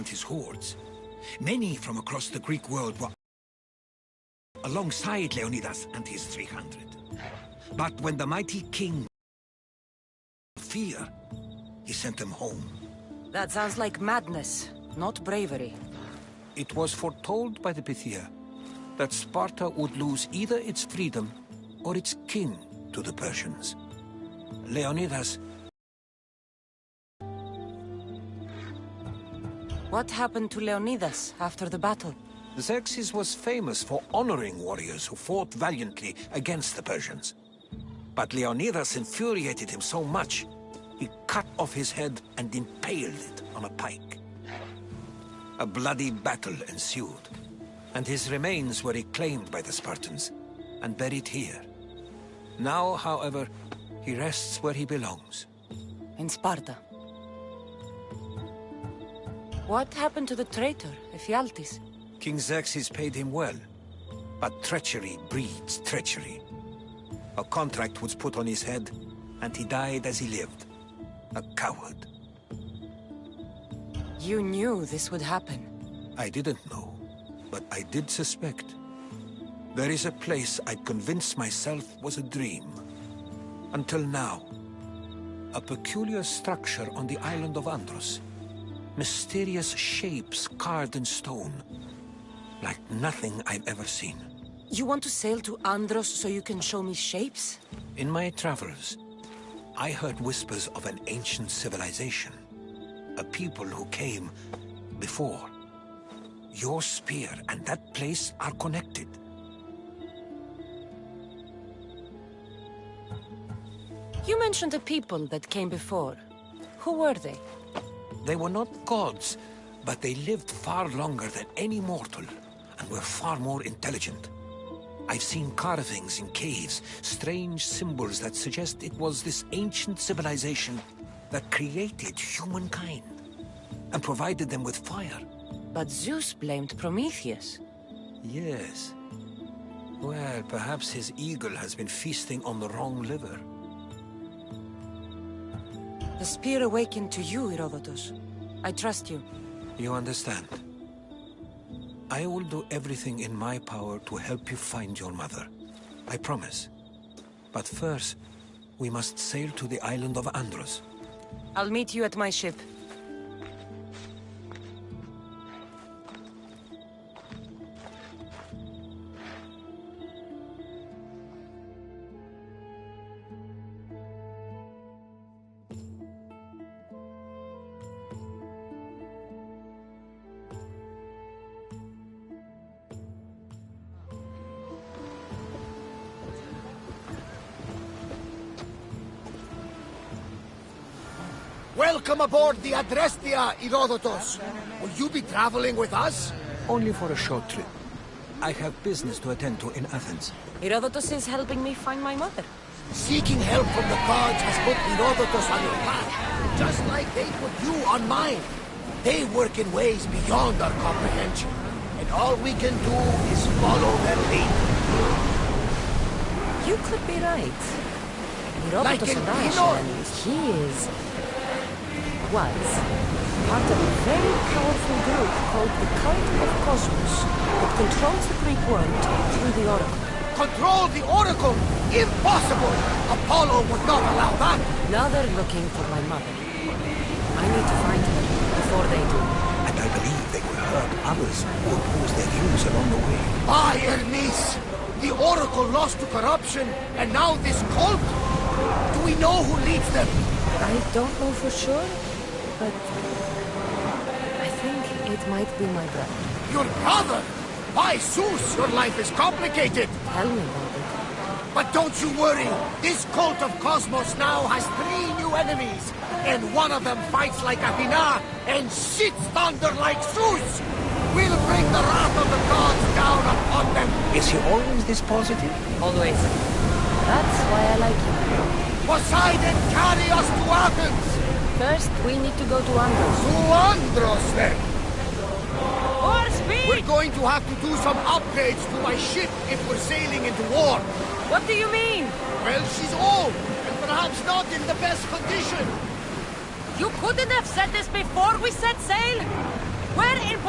and his hordes. Many from across the Greek world were alongside Leonidas and his 300. But when the mighty king fear, he sent them home. That sounds like madness, not bravery. It was foretold by the Pythia that Sparta would lose either its freedom or its king to the Persians. Leonidas... What happened to Leonidas after the battle? Xerxes was famous for honoring warriors who fought valiantly against the Persians. But Leonidas infuriated him so much, he cut off his head and impaled it on a pike. A bloody battle ensued, and his remains were reclaimed by the Spartans and buried here. Now, however, he rests where he belongs. In Sparta. What happened to the traitor, Ephialtes? King Xerxes paid him well, but treachery breeds treachery. A contract was put on his head, and he died as he lived. A coward. You knew this would happen. I didn't know, but I did suspect. There is a place I'd convinced myself was a dream. Until now. A peculiar structure on the island of Andros. Mysterious shapes carved in stone. Like nothing I've ever seen. You want to sail to Andros so you can show me shapes? In my travels, I heard whispers of an ancient civilization. A people who came before. Your spear and that place are connected. You mentioned a people that came before. Who were they? They were not gods, but they lived far longer than any mortal, and were far more intelligent. I've seen carvings in caves, strange symbols that suggest it was this ancient civilization that created humankind, and provided them with fire. But Zeus blamed Prometheus. Yes. Well, perhaps his eagle has been feasting on the wrong liver. The spear awakened to you, Herodotus. I trust you. You understand. I will do everything in my power to help you find your mother. I promise. But first, we must sail to the island of Andros. I'll meet you at my ship. Welcome aboard the Adrestia, Herodotus. Will you be traveling with us? Only for a short trip. I have business to attend to in Athens. Herodotus is helping me find my mother. Seeking help from the gods has put Herodotus on your path, just like they put you on mine. They work in ways beyond our comprehension, and all we can do is follow their lead. You could be right. Herodotus Like and I Eno- share enemies. He was part of a very powerful group called the Cult of Cosmos that controls the Greek world through the Oracle. Control the Oracle? Impossible! Apollo would not allow that! Now they're looking for my mother. I need to find her before they do. And I believe they will hurt others who oppose their views along the way. By Hermes! The Oracle lost to corruption, and now this cult? Do we know who leads them? I don't know for sure, but I think it might be my brother. Your brother? By Zeus, your life is complicated! Tell me about it. But don't you worry! This cult of Cosmos now has 3 new enemies! And one of them fights like Athena and shits thunder like Zeus! We'll bring the wrath of the gods down upon them! Is he always this positive? Always. That's why I like you. Poseidon, carry us to Athens! First, we need to go to Andros. To Andros, then! More speed! We're going to have to do some upgrades to my ship if we're sailing into war. What do you mean? Well, she's old, and perhaps not in the best condition. You couldn't have said this before we set sail?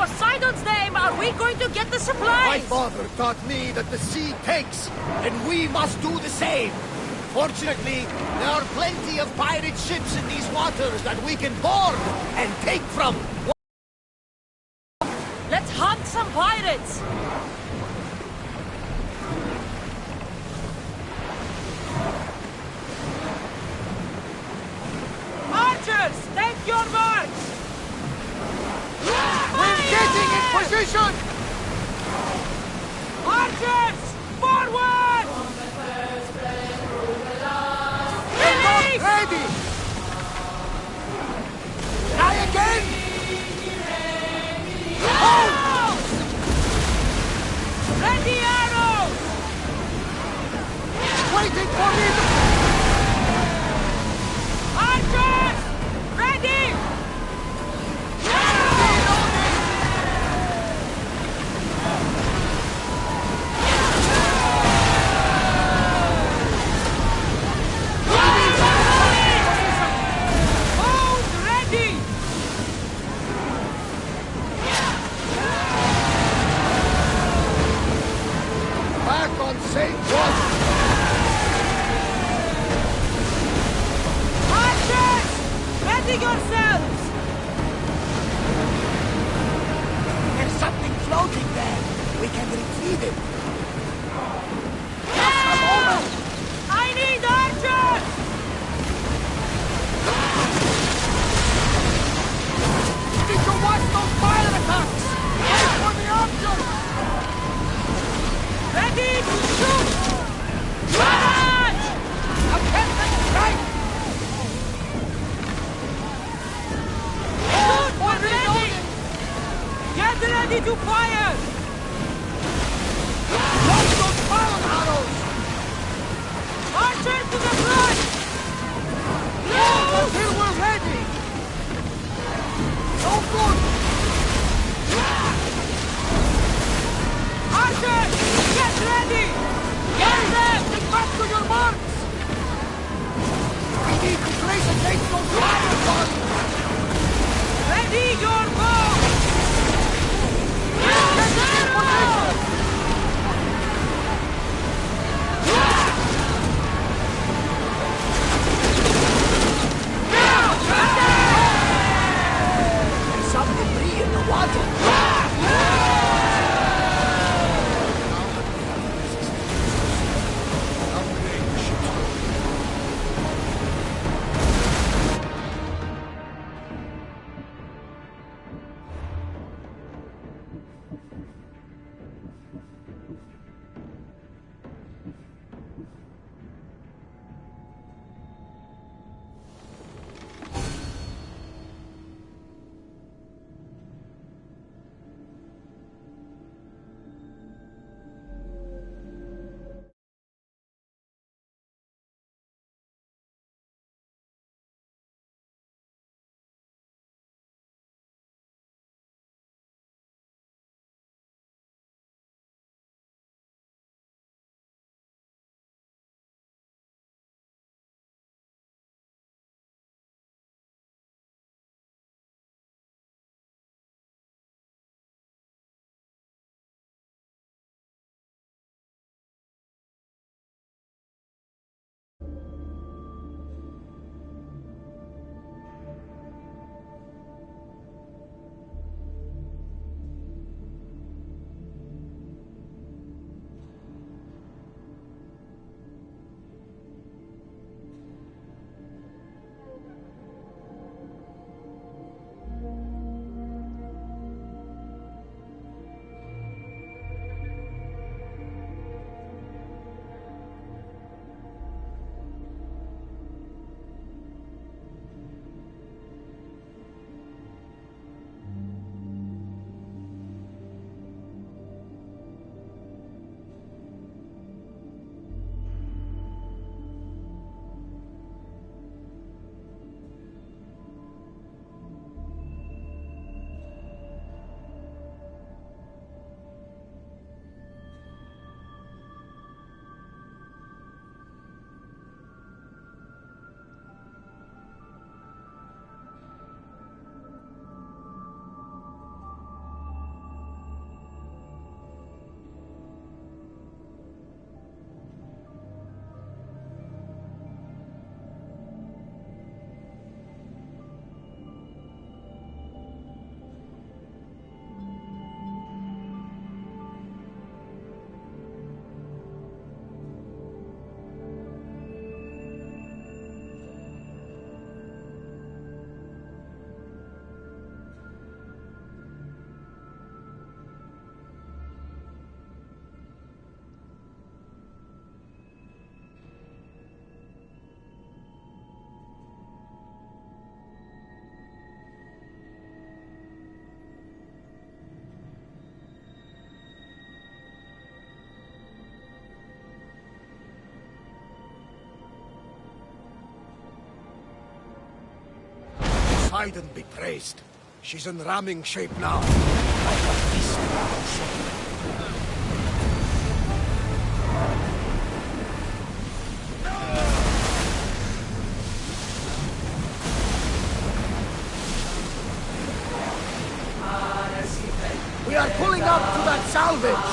Poseidon's name are we going to get the supplies? My father taught me that the sea takes, and we must do the same. Fortunately, there are plenty of pirate ships in these waters that we can board and take from. Let's hunt some pirates! Archers, take your marks! We're getting in position! Archers, forward! Not ready! Try again! Oh! Ready arrows! Waiting for me to... Archers! Ready! Hold ready! Back on St. John! Archers! Ready yourselves! There's something floating there. We can retrieve it. I need archers! Need to watch those fire attacks! Wait for the archers! Ready to shoot! Charge! A captain strike! Shoot when ready! Get ready to fire! Watch those fire arrows! Archer to the front! Hold until we're ready! No good! Archer! Get ready! Get them! Get back to your marks! We need to place against those fire guns! Ready your bow! Get in position! There's some debris in the water! Upgrade the ship's Poseidon be praised. She's in ramming shape now. Like a feast without supper. We are pulling up to that salvage!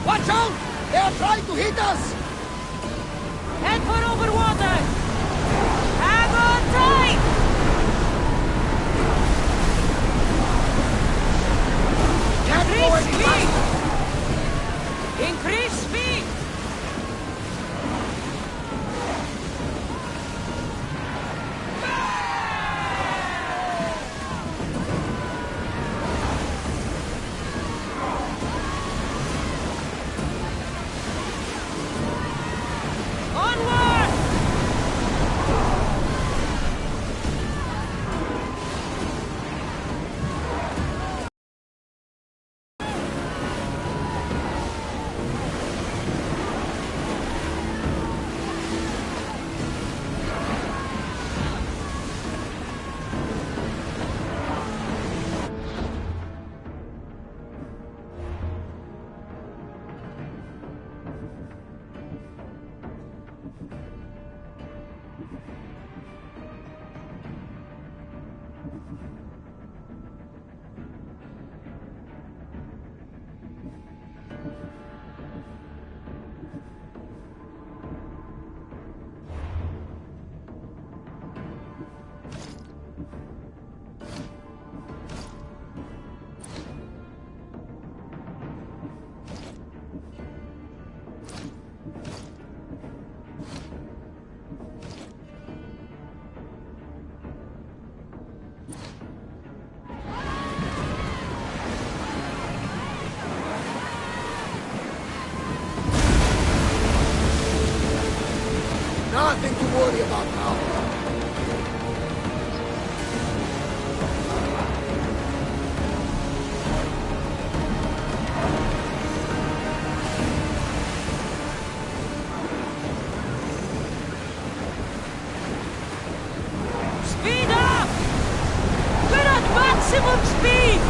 Watch out! They are trying to hit us! Head for over water! Hang on tight! Can't go any faster! Increase speed! Nothing to worry about now. Speed up! We're at maximum speed!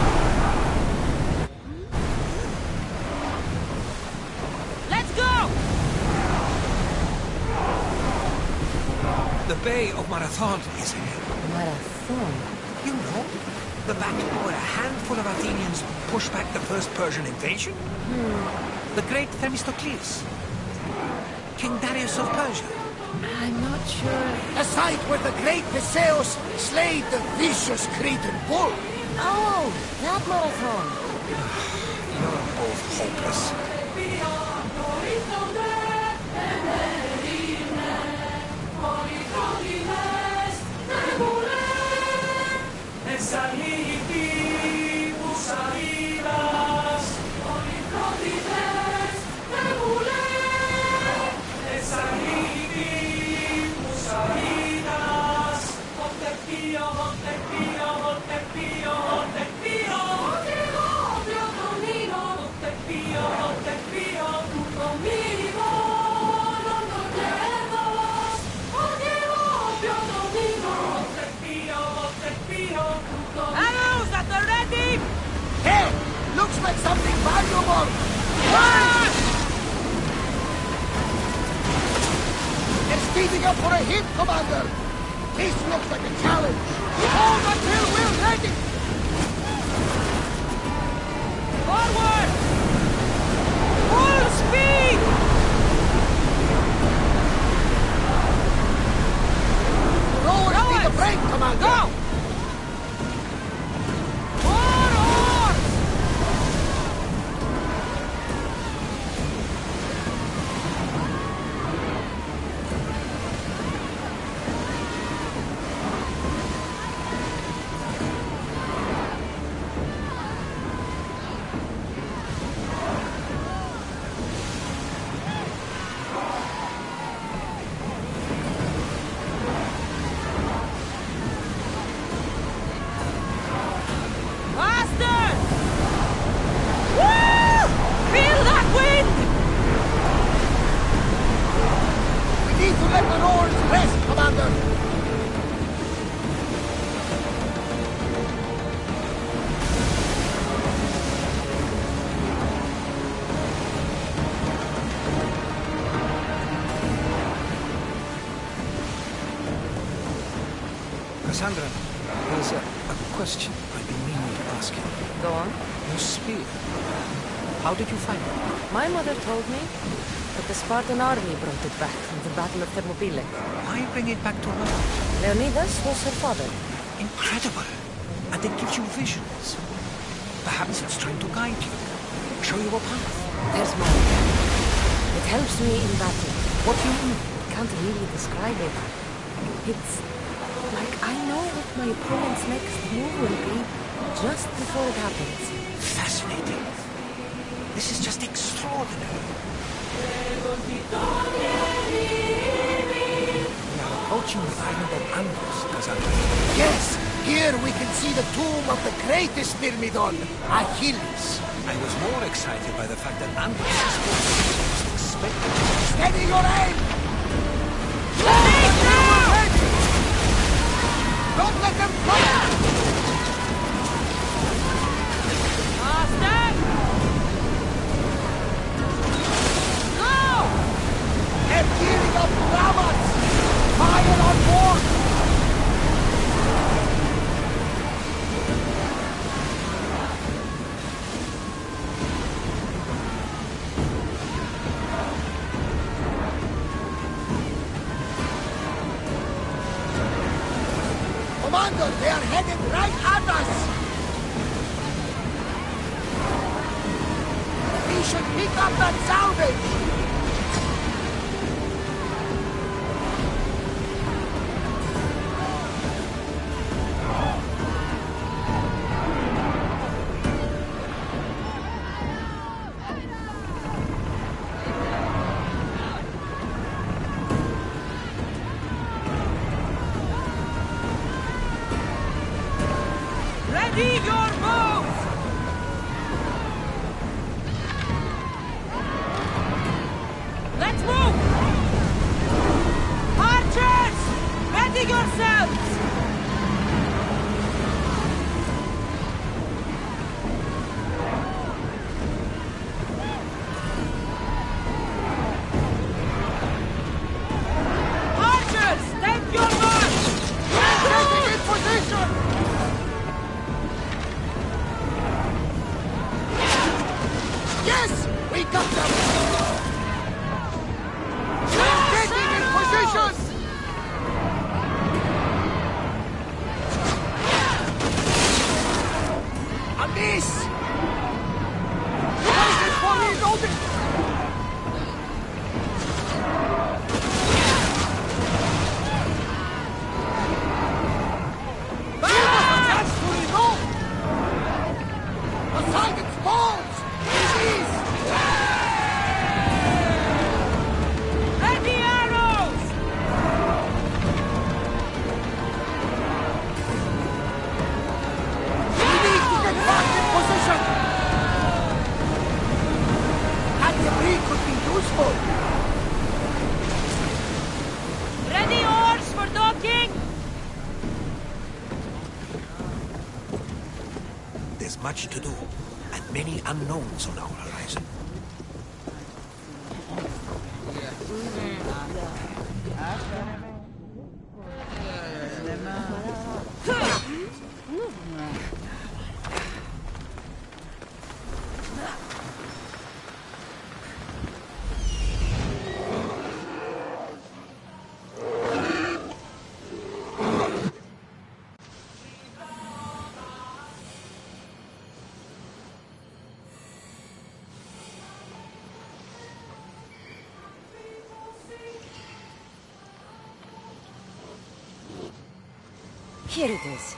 Let's go! The Bay of Marathon is ahead. Marathon? You know, the battle where a handful of Athenians pushed back the first Persian invasion? The great Themistocles. King Darius of Persia. I'm not sure. The site where the great Theseus slayed the vicious Cretan bull. Oh, that marathon. You're both hopeless. Io got something valuable! Ah! They're speeding up for a hit, Commander! This looks like a challenge! Hold until we're ready! Forward! Full speed! Lower speed the brake, Commander! Go! More oars! Faster! Woo! Feel that wind! We need to let the oars rest, Commander! Cassandra, there's a question I've been meaning to ask you. Go on. Your spear. How did you find it? My mother told me that the Spartan army brought it back from the Battle of Thermopylae. Why bring it back to her? Leonidas was her father. Incredible. And it gives you visions. Perhaps it's trying to guide you. Show you a path. There's more. It helps me in battle. What do you mean? I can't really describe it. It's like I know what my opponent's next move will be just before it happens. Fascinating. This is just extraordinary. We are approaching the island of Andros, Cassandra. Yes! Here we can see the tomb of the greatest Myrmidon, Achilles. I was more excited by the fact that Andros is most expected. Steady your aim! Don't let them fire! Faster! Go! They're gearing up Ramas! Fire on board! Commander, they are headed right at us! We should pick up that salvage! Ready your bows! Let's move! Archers! Ready yourselves! Archers! Take your march! Getting in position! Yes! We got them! We're getting in position! A miss! Wait for reloading! Give us a chance to reload! Poseidon's balls! Disease! Ready arrows! We need to get back in position! That debris could be useful! Ready oars for docking! There's much to do, and many unknowns on our horizon. Here it is.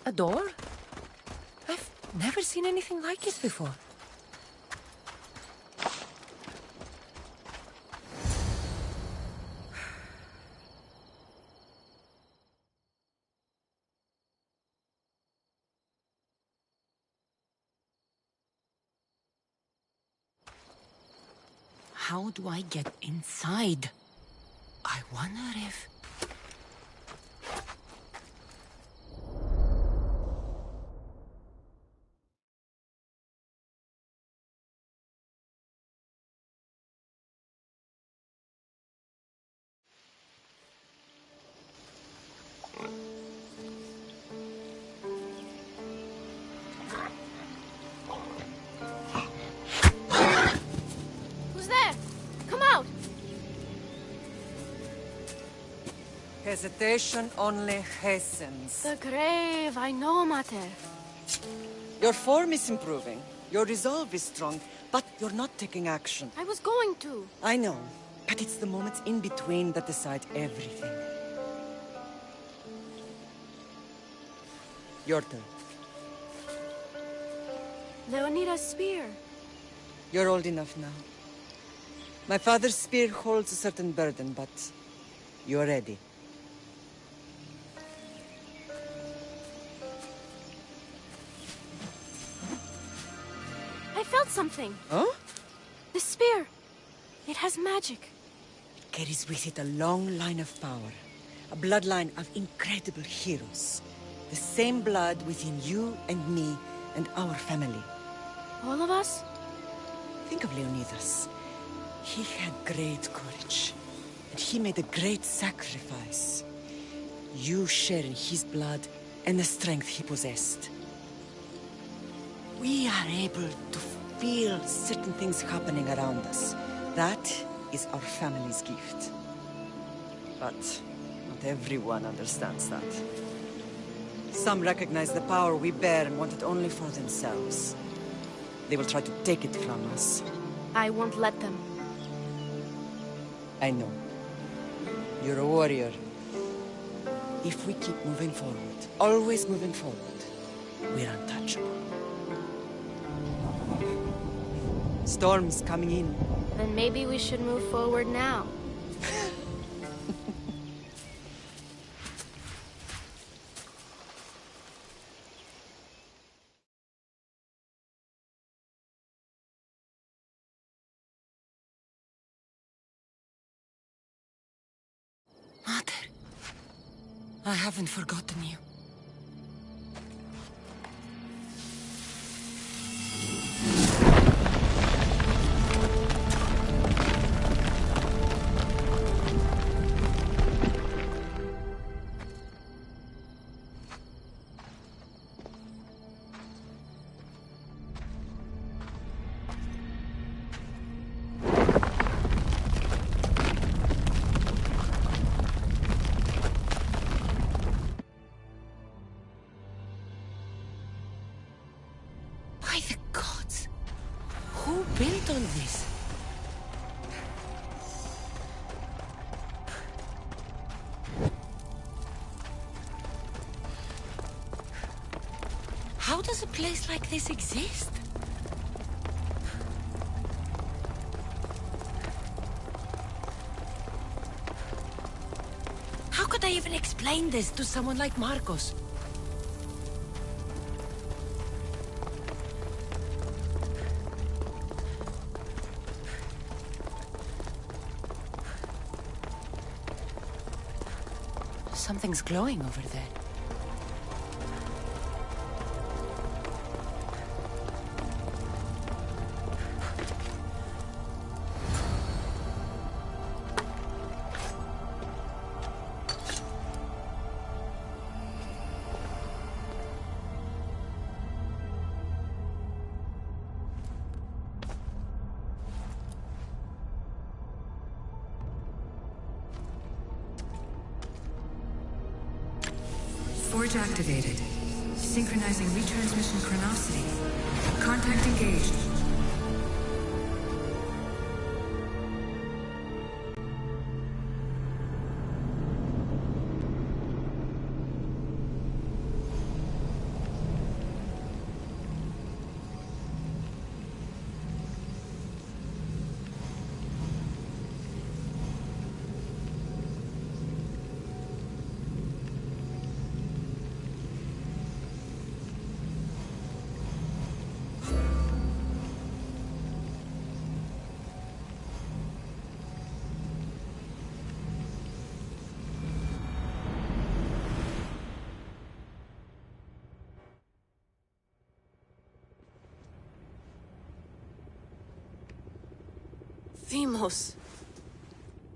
A door? I've never seen anything like it before. How do I get inside? I wonder if... Hesitation only hastens. The grave, I know, Mater. Your form is improving. Your resolve is strong, but you're not taking action. I was going to. I know, but it's the moments in between that decide everything. Your turn. Leonida's spear. You're old enough now. My father's spear holds a certain burden, but you're ready. I felt something. Huh? The spear. It has magic. It carries with it a long line of power. A bloodline of incredible heroes. The same blood within you and me and our family. All of us? Think of Leonidas. He had great courage. And he made a great sacrifice. You share in his blood and the strength he possessed. We are able to feel certain things happening around us. That is our family's gift. But not everyone understands that. Some recognize the power we bear and want it only for themselves. They will try to take it from us. I won't let them. I know. You're a warrior. If we keep moving forward, always moving forward, we're untouchable. Storm's coming in. Then maybe we should move forward now. Mater, I haven't forgotten you. By the gods! Who built all this? How does a place like this exist? How could I even explain this to someone like Marcos? Something's glowing over there. Forge activated. Synchronizing retransmission chronicity. Contact engaged. Themos.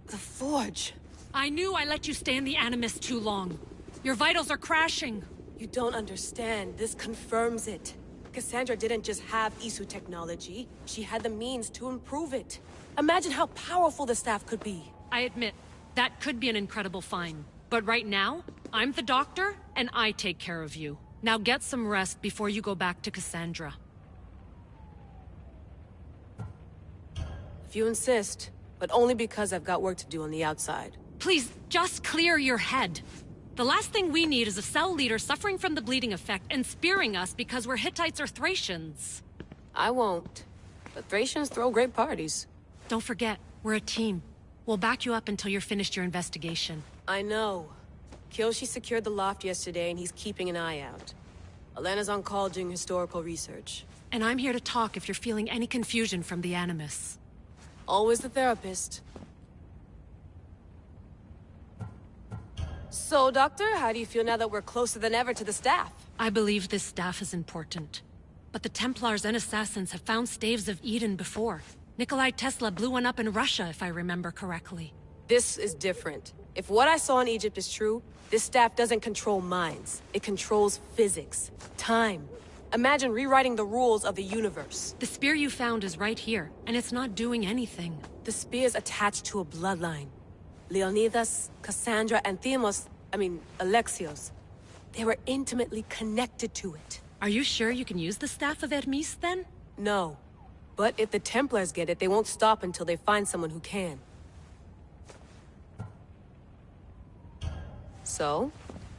The Forge. I knew I let you stay in the Animus too long. Your vitals are crashing. You don't understand. This confirms it. Cassandra didn't just have Isu technology. She had the means to improve it. Imagine how powerful the staff could be. I admit, that could be an incredible find. But right now, I'm the doctor, and I take care of you. Now get some rest before you go back to Cassandra. If you insist, but only because I've got work to do on the outside. Please, just clear your head. The last thing we need is a cell leader suffering from the bleeding effect and spearing us because we're Hittites or Thracians. I won't. But Thracians throw great parties. Don't forget, we're a team. We'll back you up until you're finished your investigation. I know. Kyoshi secured the loft yesterday and he's keeping an eye out. Elena's on call doing historical research. And I'm here to talk if you're feeling any confusion from the Animus. Always the therapist. So, Doctor, how do you feel now that we're closer than ever to the staff? I believe this staff is important. But the Templars and Assassins have found staves of Eden before. Nikolai Tesla blew one up in Russia, if I remember correctly. This is different. If what I saw in Egypt is true, this staff doesn't control minds. It controls physics, time. Imagine rewriting the rules of the universe. The spear you found is right here, and it's not doing anything. The spear's attached to a bloodline. Leonidas, Cassandra, and Alexios. They were intimately connected to it. Are you sure you can use the Staff of Hermes, then? No. But if the Templars get it, they won't stop until they find someone who can. So,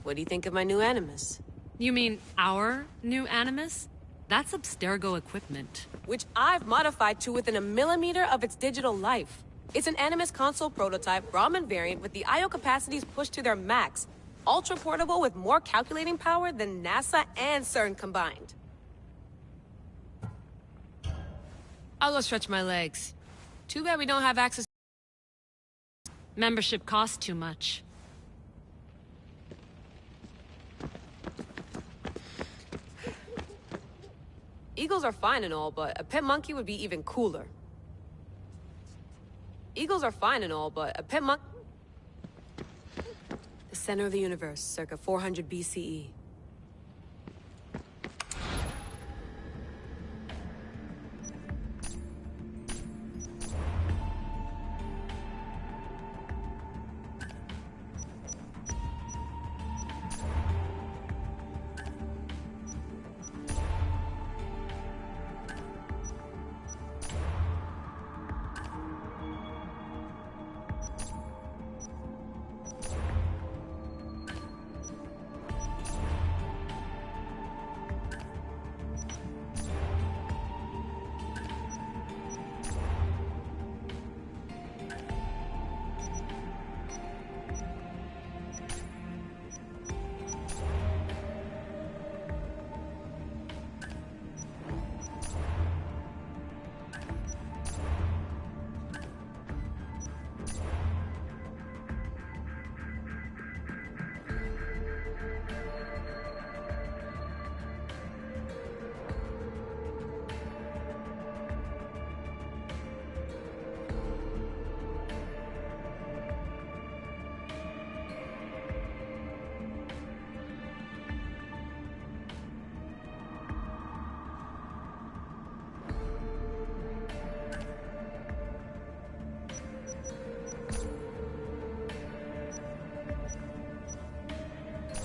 what do you think of my new Animus? You mean our new Animus? That's Abstergo equipment. Which I've modified to within a millimeter of its digital life. It's an Animus console prototype, Brahmin variant with the I/O capacities pushed to their max. Ultra portable with more calculating power than NASA and CERN combined. I'll go stretch my legs. Too bad we don't have access. Membership costs too much. Eagles are fine and all, but a pet monkey would be even cooler. Eagles are fine and all, but a pet monkey... The center of the universe, circa 400 BCE.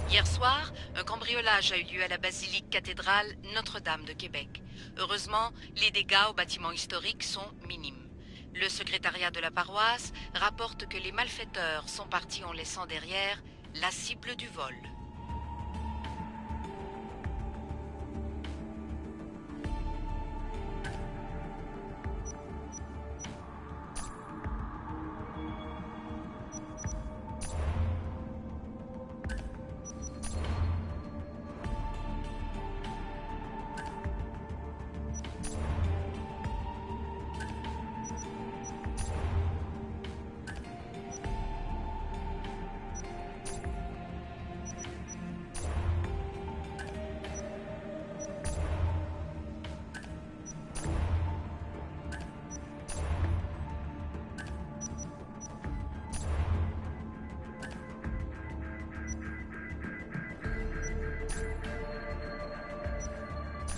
Hier soir, un cambriolage a eu lieu à la basilique cathédrale Notre-Dame de Québec. Heureusement, les dégâts au bâtiment historique sont minimes. Le secrétariat de la paroisse rapporte que les malfaiteurs sont partis en laissant derrière la cible du vol.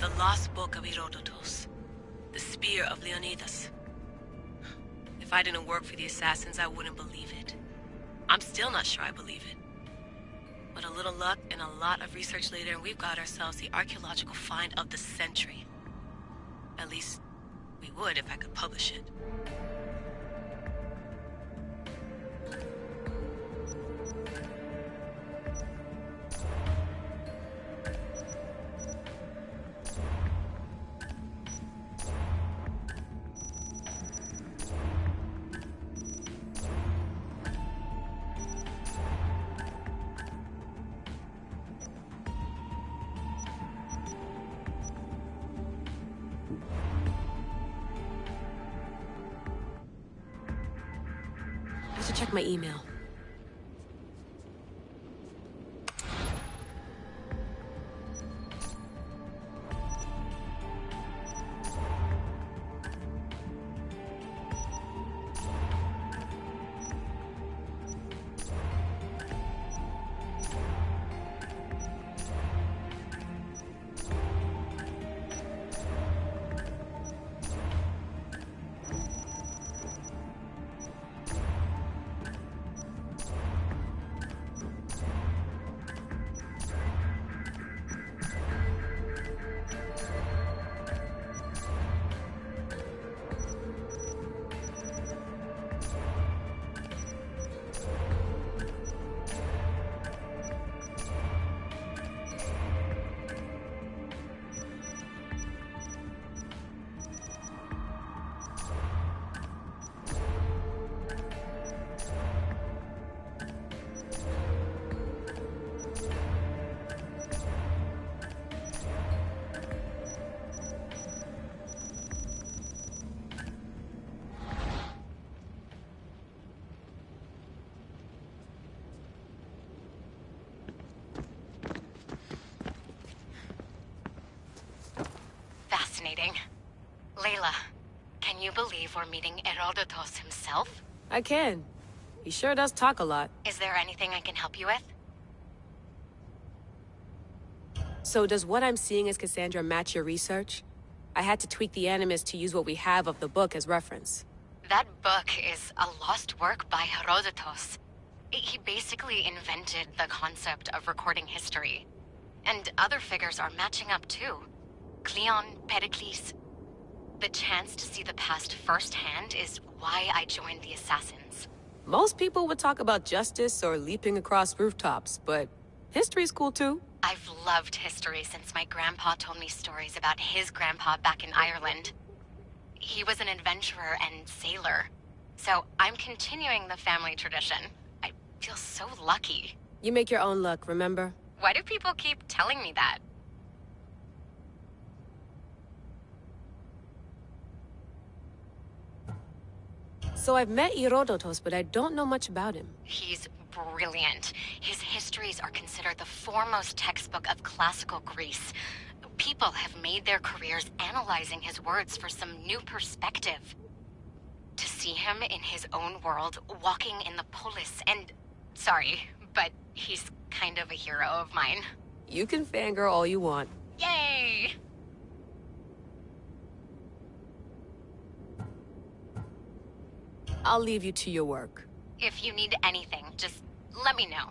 The lost book of Herodotus. The spear of Leonidas. If I didn't work for the Assassins, I wouldn't believe it. I'm still not sure I believe it. With a little luck and a lot of research later, and we've got ourselves the archaeological find of the century. At least, we would if I could publish it. I should check my email. Fascinating. Layla, can you believe we're meeting Herodotus himself? I can. He sure does talk a lot. Is there anything I can help you with? So does what I'm seeing as Cassandra match your research? I had to tweak the animus to use what we have of the book as reference. That book is a lost work by Herodotus. He basically invented the concept of recording history. And other figures are matching up too. Cleon, Pericles. The chance to see the past firsthand is why I joined the Assassins. Most people would talk about justice or leaping across rooftops, but history's cool too. I've loved history since my grandpa told me stories about his grandpa back in Ireland. He was an adventurer and sailor. So I'm continuing the family tradition. I feel so lucky. You make your own luck, remember? Why do people keep telling me that? So I've met Herodotus, but I don't know much about him. He's brilliant. His histories are considered the foremost textbook of classical Greece. People have made their careers analyzing his words for some new perspective. To see him in his own world, walking in the polis, and... Sorry, but he's kind of a hero of mine. You can fangirl all you want. Yay! I'll leave you to your work. If you need anything, just let me know.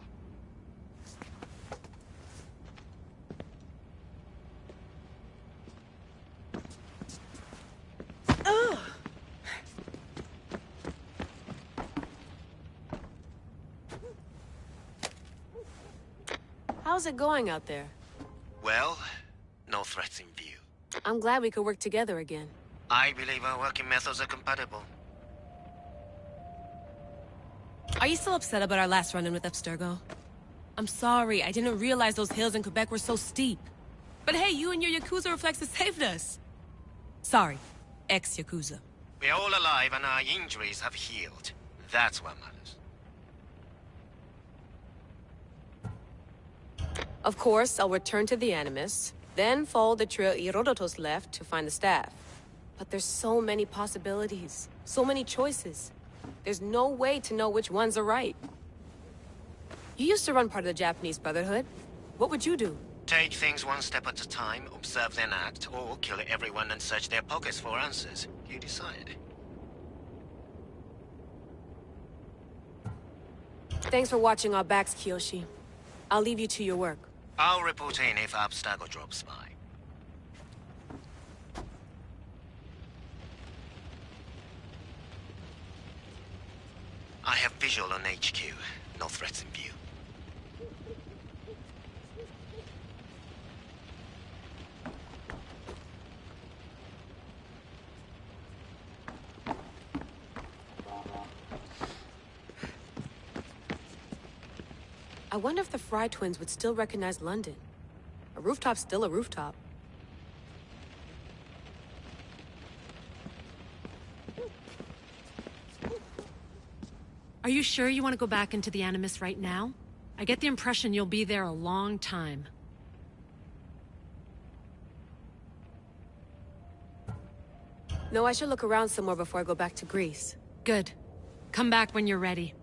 How's it going out there? Well, no threats in view. I'm glad we could work together again. I believe our working methods are compatible. Are you still upset about our last run-in with Abstergo? I'm sorry, I didn't realize those hills in Quebec were so steep. But hey, you and your Yakuza reflexes saved us. Sorry, ex-Yakuza. We're all alive and our injuries have healed. That's what matters. Of course, I'll return to the Animus, then follow the trail Herodotus left to find the staff. But there's so many possibilities, so many choices. There's no way to know which ones are right. You used to run part of the Japanese Brotherhood. What would you do? Take things one step at a time, observe then act, or kill everyone and search their pockets for answers. You decide. Thanks for watching our backs, Kiyoshi. I'll leave you to your work. I'll report in if Abstergo drops by. I have visual on HQ. No threats in view. I wonder if the Fry twins would still recognize London. A rooftop's still a rooftop. Are you sure you want to go back into the Animus right now? I get the impression you'll be there a long time. No, I should look around some more before I go back to Greece. Good. Come back when you're ready.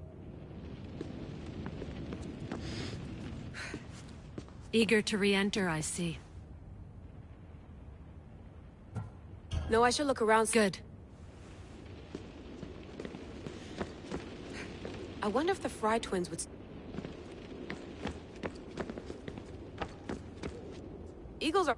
Eager to re-enter, I see. No, I should look around. Good. I wonder if the Fry twins would... Eagles are...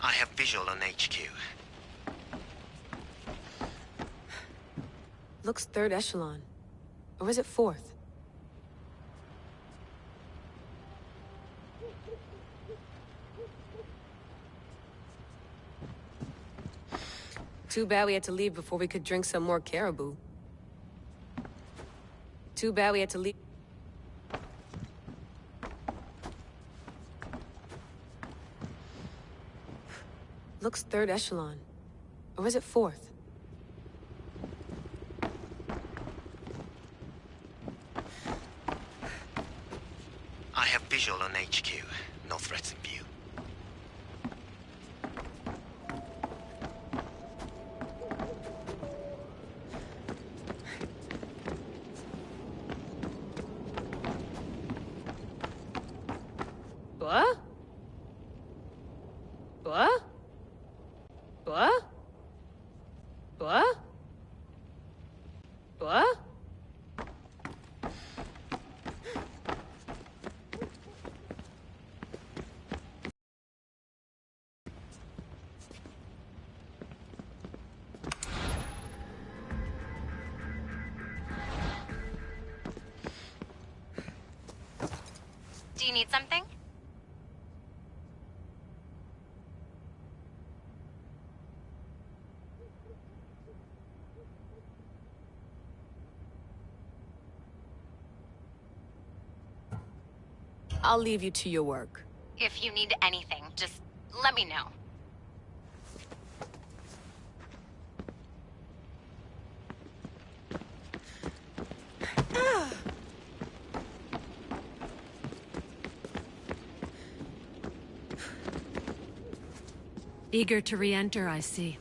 I have visual on HQ. Looks third echelon. Or is it fourth? Too bad we had to leave before we could drink some more caribou. Too bad we had to leave. Looks third echelon. Or is it fourth? I have visual on HQ. No threats in view. What? What? What? What? What? Do you need something? I'll leave you to your work. If you need anything, just let me know. Eager to re-enter, I see.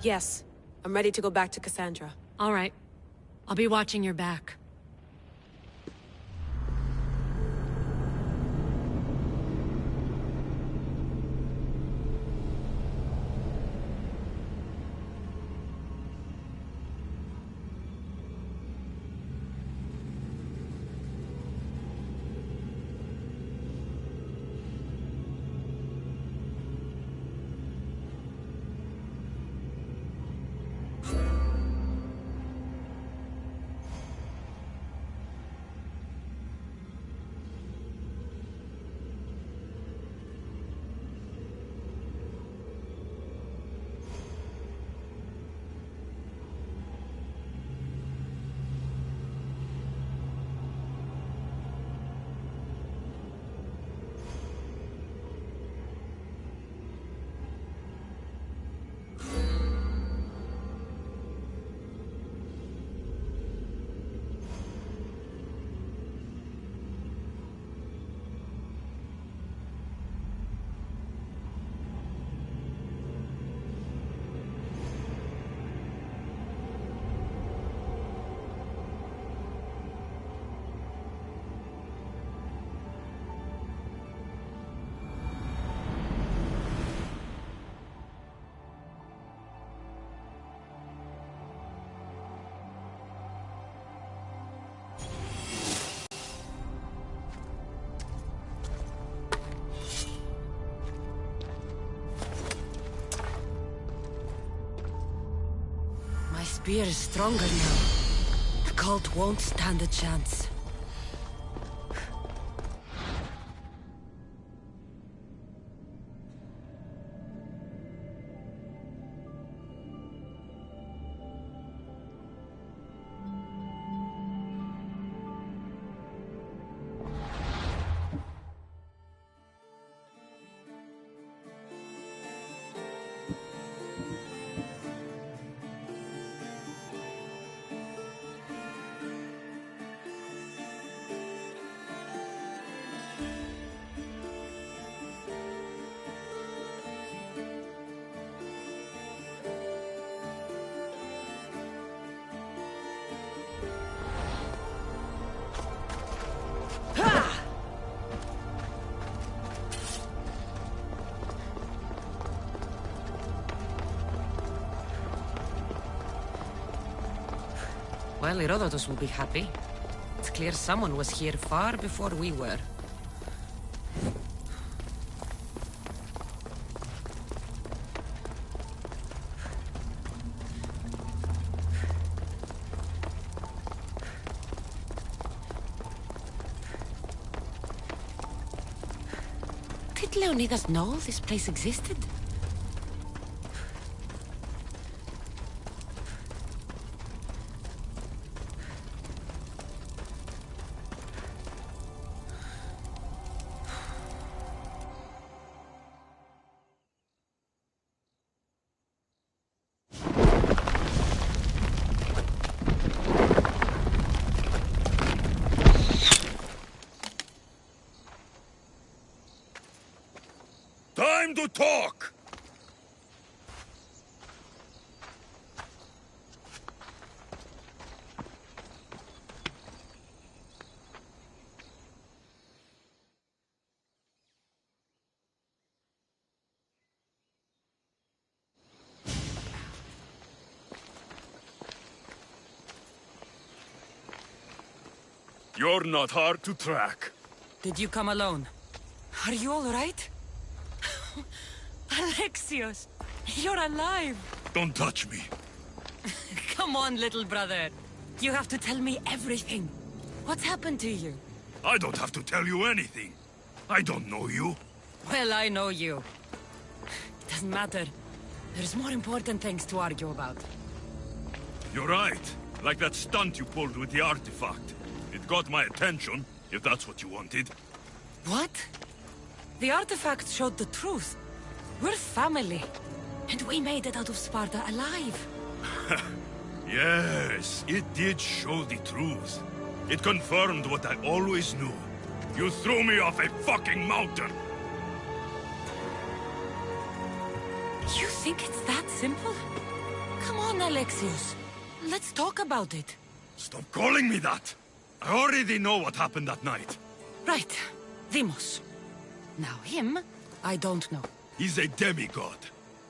Yes, I'm ready to go back to Cassandra. All right. I'll be watching your back. spear is stronger now. The cult won't stand a chance. Well, Herodotus will be happy. It's clear someone was here far before we were. Did Leonidas know this place existed? Time to talk! You're not hard to track. Did you come alone? Are you all right? Alexios, you're alive! Don't touch me. Come on, little brother. You have to tell me everything. What's happened to you? I don't have to tell you anything. I don't know you. Well, I know you. It doesn't matter. There's more important things to argue about. You're right. Like that stunt you pulled with the artifact. It got my attention, if that's what you wanted. What? The artifact showed the truth. We're family. And we made it out of Sparta alive. Yes, it did show the truth. It confirmed what I always knew. You threw me off a fucking mountain! You think it's that simple? Come on, Alexios. Let's talk about it. Stop calling me that! I already know what happened that night. Right. Deimos. Now him, I don't know. He's a demigod.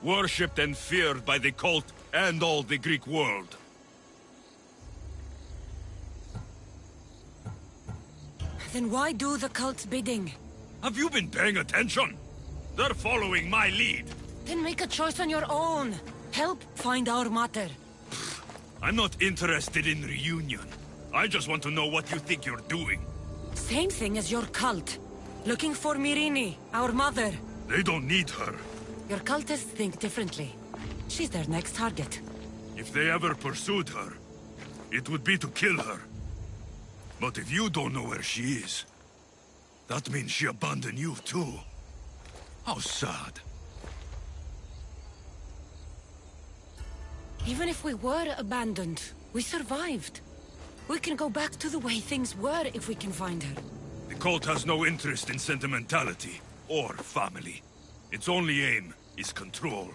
Worshipped and feared by the cult and all the Greek world. Then why do the cult's bidding? Have you been paying attention? They're following my lead. Then make a choice on your own. Help find our mater. I'm not interested in reunion. I just want to know what you think you're doing. Same thing as your cult. Looking for Myrine, our mother. They don't need her. Your cultists think differently. She's their next target. If they ever pursued her, it would be to kill her. But if you don't know where she is, that means she abandoned you too. How sad. Even if we were abandoned, we survived. We can go back to the way things were if we can find her. The cult has no interest in sentimentality or family. Its only aim is control.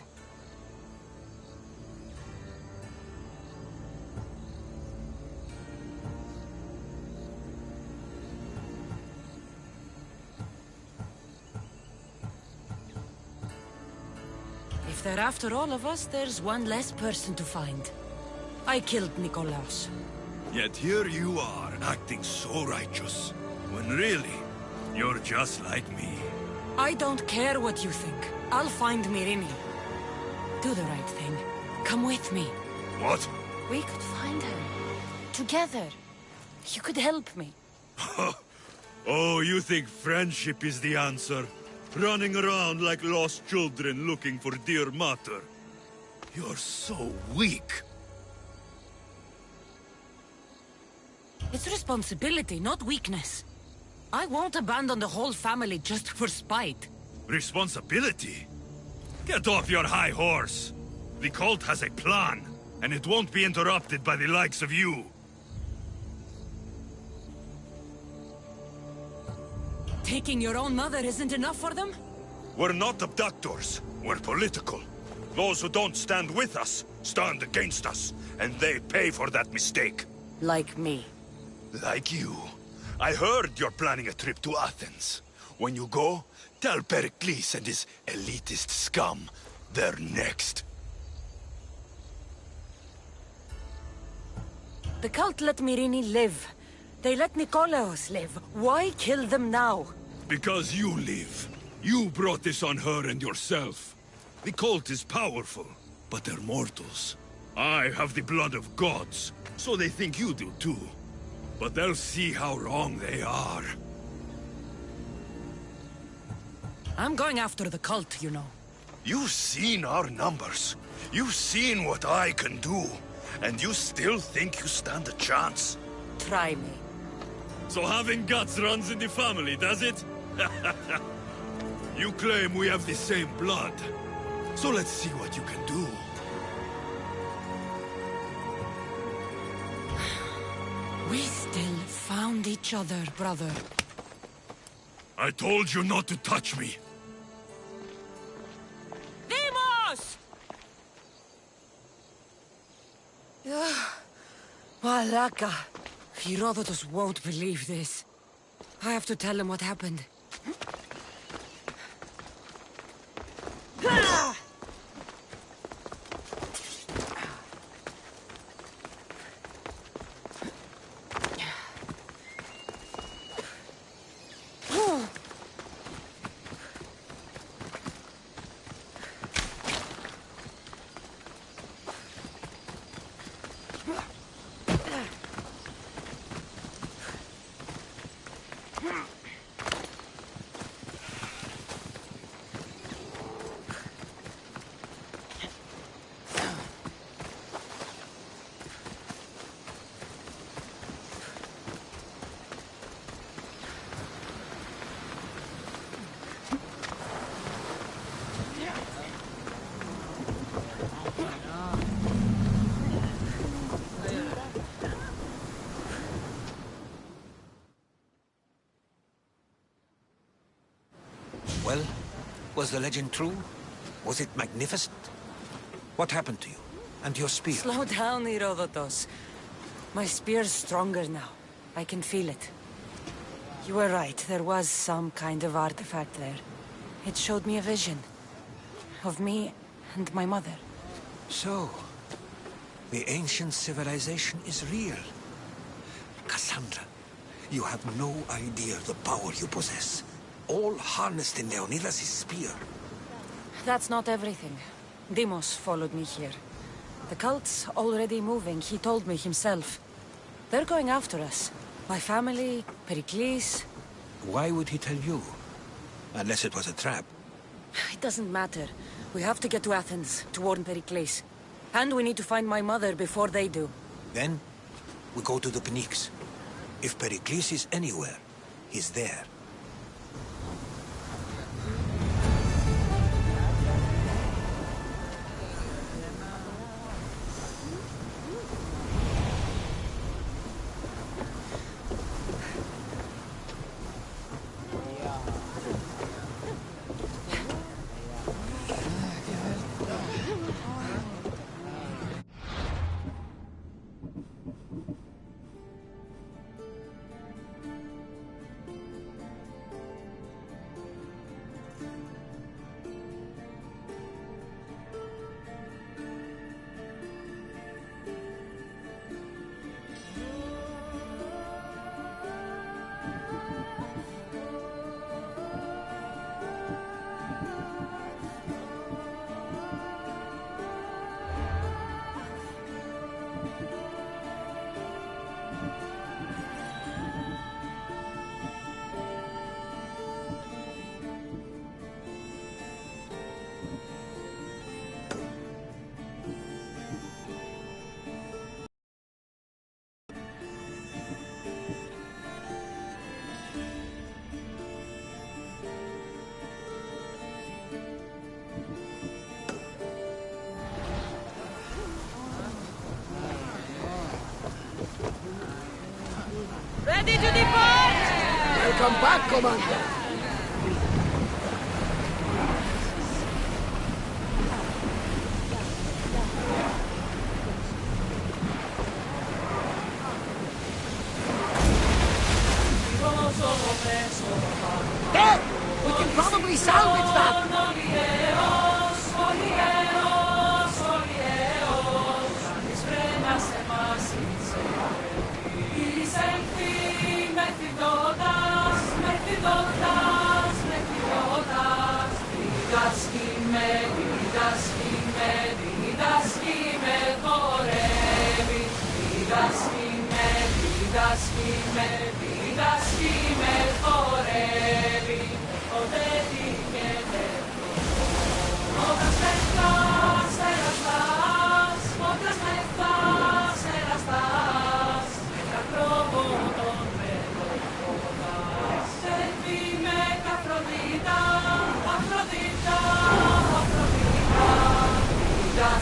If they're after all of us, there's one less person to find. I killed Nikolaos. Yet here you are, acting so righteous. When really, you're just like me. I don't care what you think. I'll find Myrine. Do the right thing. Come with me. What? We could find her. Together. You could help me. Oh, you think friendship is the answer? Running around like lost children looking for dear mother. You're so weak. It's responsibility, not weakness. I won't abandon the whole family just for spite. Responsibility? Get off your high horse. The cult has a plan, and it won't be interrupted by the likes of you. Taking your own mother isn't enough for them? We're not abductors. We're political. Those who don't stand with us, stand against us, and they pay for that mistake. Like me. Like you. I heard you're planning a trip to Athens. When you go, tell Pericles and his elitist scum they're next. The cult let Myrrine live. They let Nikolaos live. Why kill them now? Because you live. You brought this on her and yourself. The cult is powerful, but they're mortals. I have the blood of gods, so they think you do too. But they'll see how wrong they are. I'm going after the cult, you know. You've seen our numbers. You've seen what I can do. And you still think you stand a chance? Try me. So having guts runs in the family, does it? You claim we have the same blood. So let's see what you can do. We still found each other, brother. I told you not to touch me. Demos! Malaka. Herodotus won't believe this. I have to tell him what happened. Well, was the legend true? Was it magnificent? What happened to you? And your spear? Slow down, Herodotus. My spear's stronger now. I can feel it. You were right, there was some kind of artifact there. It showed me a vision. Of me and my mother. So, the ancient civilization is real. Cassandra, you have no idea the power you possess. All harnessed in Leonidas' spear. That's not everything. Demos followed me here. The cult's already moving, he told me himself. They're going after us. My family, Pericles. Why would he tell you? Unless it was a trap. It doesn't matter. We have to get to Athens, to warn Pericles. And we need to find my mother before they do. Then, we go to the Pnyx. If Pericles is anywhere, he's there. Welcome back, Commander. There! We can probably salvage that!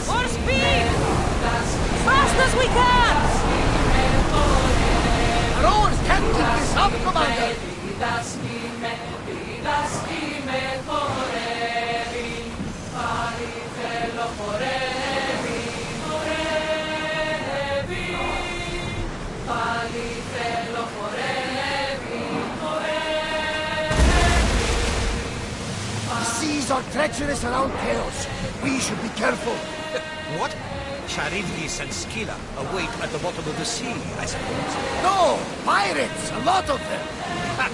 More speed! Fast as we can! Rowers can't keep this up, Commander! The seas are treacherous around Chaos. We should be careful. What? Charybdis and Scylla await at the bottom of the sea, I suppose. No! Pirates! A lot of them! Ha!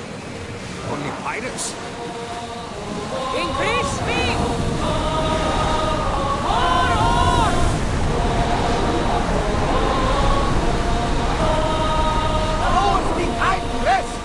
Only pirates? Increase speed! More oars! Rowers behind rest!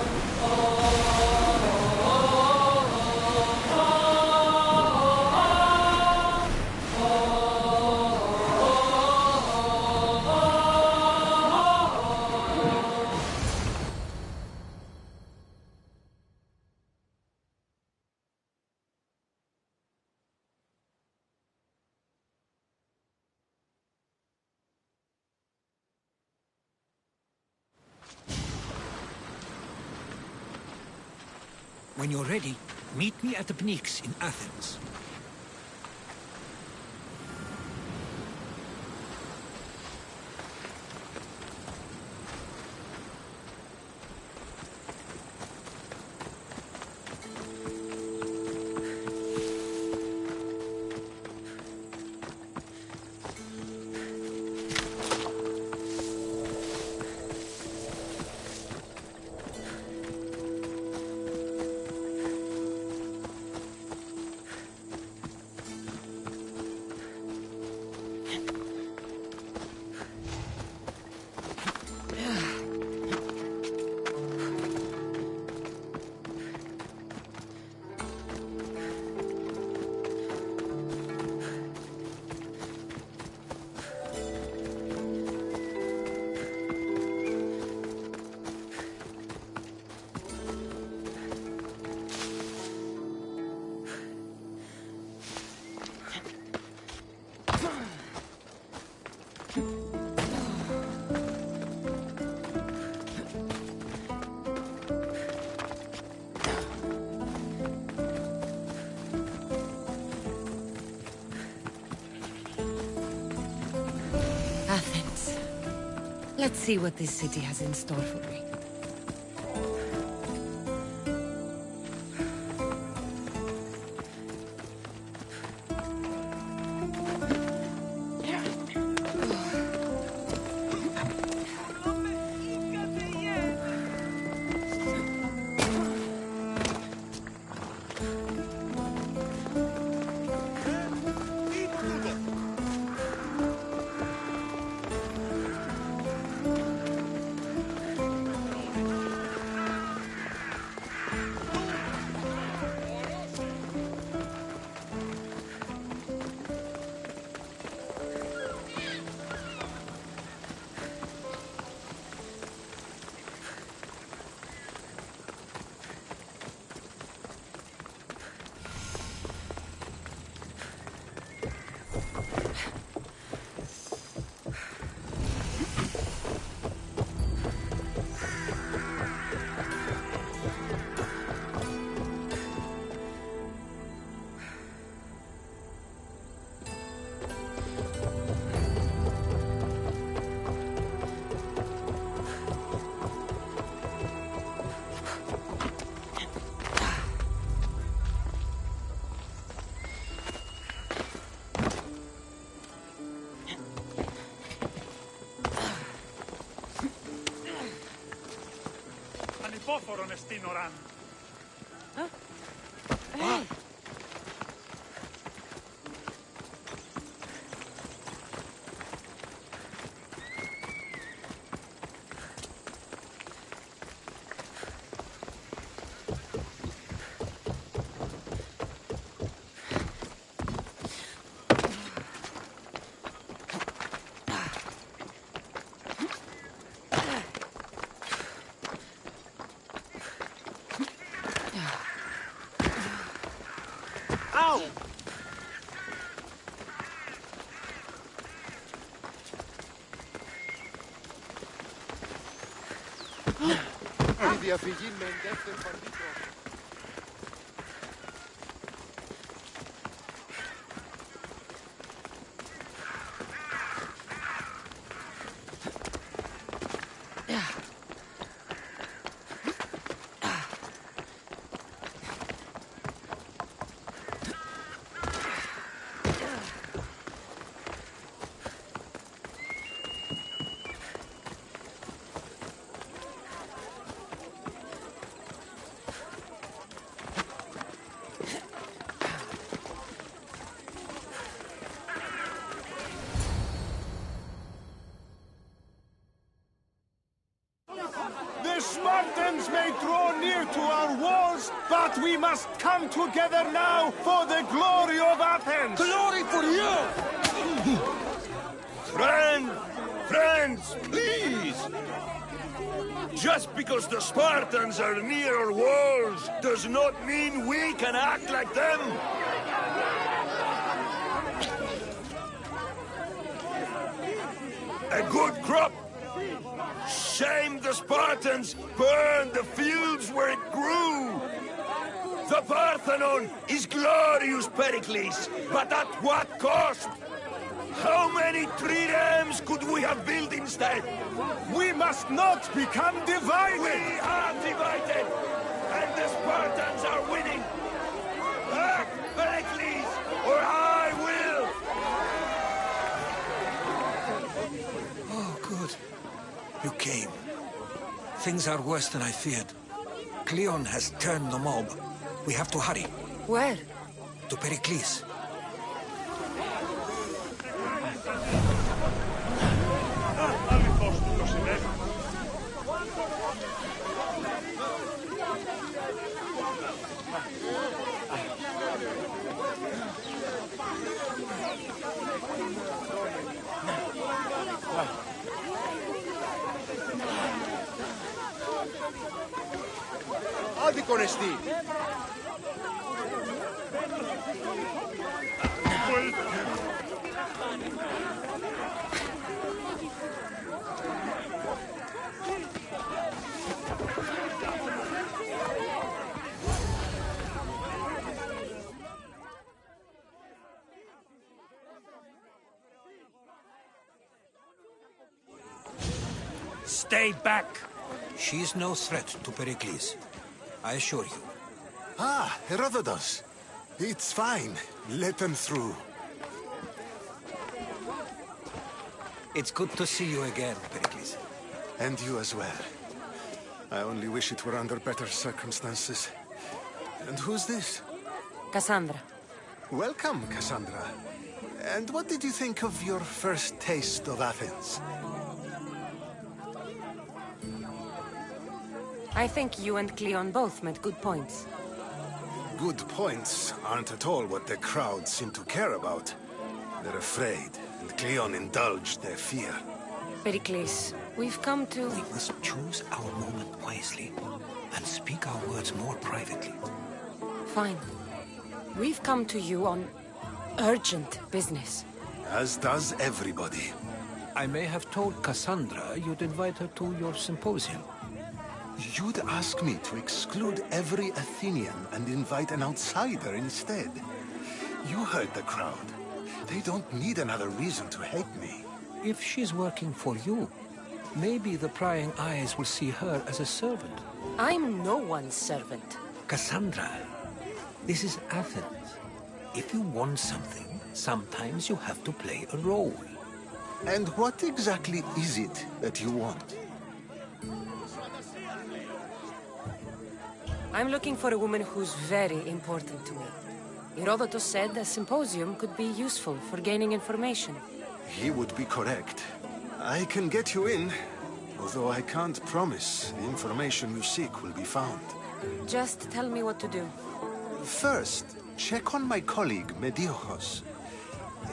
When you're ready, meet me at the Pnyx in Athens. Athens. Let's see what this city has in store for me. Hey! Ow! Η διαφυγή με εντεύθεν παντήτρο. The Spartans may draw near to our walls, but we must come together now for the glory of Athens! Glory for you! Friends, please! Just because the Spartans are near our walls does not mean we can act like them! A good crop! Shame the Spartans burned the fields where it grew! The Parthenon is glorious, Pericles, but at what cost? How many triremes could we have built instead? We must not become divided! We are divided! And the Spartans are winning! Act, Pericles, or I will! Oh, good. You came. Things are worse than I feared. Cleon has turned the mob. We have to hurry. Where? To Pericles. Άδικον εστί. Stay back! She's no threat to Pericles. I assure you. Ah, Herodotus. It's fine. Let them through. It's good to see you again, Pericles. And you as well. I only wish it were under better circumstances. And who's this? Cassandra. Welcome, Cassandra. And what did you think of your first taste of Athens? I think you and Cleon both made good points. Good points aren't at all what the crowd seem to care about. They're afraid, and Cleon indulged their fear. Pericles, we've come to... We must choose our moment wisely, and speak our words more privately. Fine. We've come to you on urgent business. As does everybody. I may have told Cassandra you'd invite her to your symposium. You'd ask me to exclude every Athenian and invite an outsider instead. You heard the crowd. They don't need another reason to hate me. If she's working for you, maybe the prying eyes will see her as a servant. I'm no one's servant. Cassandra, this is Athens. If you want something, sometimes you have to play a role. And what exactly is it that you want? I'm looking for a woman who's very important to me. Herodotus said a symposium could be useful for gaining information. He would be correct. I can get you in, although I can't promise the information you seek will be found. Just tell me what to do. First, check on my colleague, Mediochos.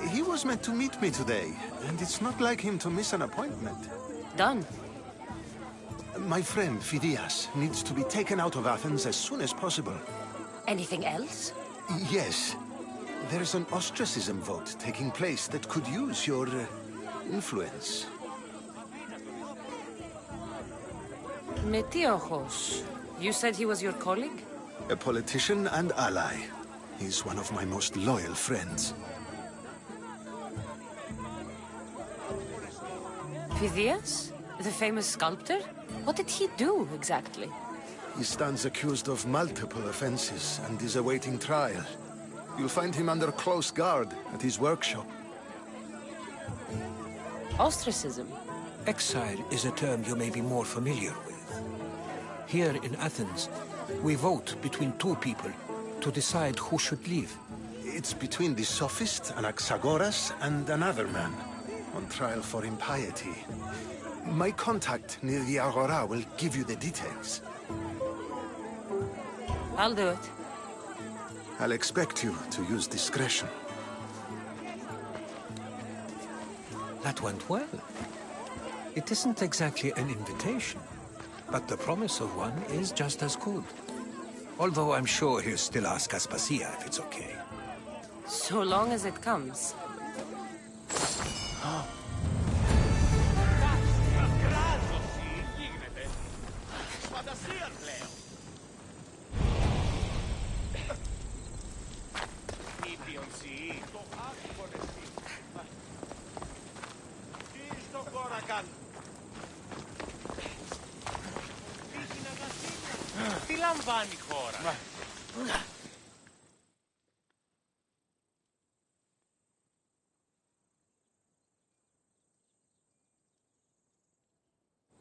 He was meant to meet me today, and it's not like him to miss an appointment. Done. My friend, Phidias, needs to be taken out of Athens as soon as possible. Anything else? Yes. There's an ostracism vote taking place that could use your influence. Metiochos. You said he was your colleague? A politician and ally. He's one of my most loyal friends. Phidias? The famous sculptor? What did he do, exactly? He stands accused of multiple offenses and is awaiting trial. You'll find him under close guard at his workshop. Ostracism? Exile is a term you may be more familiar with. Here in Athens, we vote between two people to decide who should leave. It's between the sophist Anaxagoras and another man, on trial for impiety. My contact near the Agora will give you the details. I'll do it. I'll expect you to use discretion. That went well. It isn't exactly an invitation, but the promise of one is just as good. Although I'm sure he'll still ask Aspasia if it's okay. So long as it comes. Τι λαμβάνει η χώρα.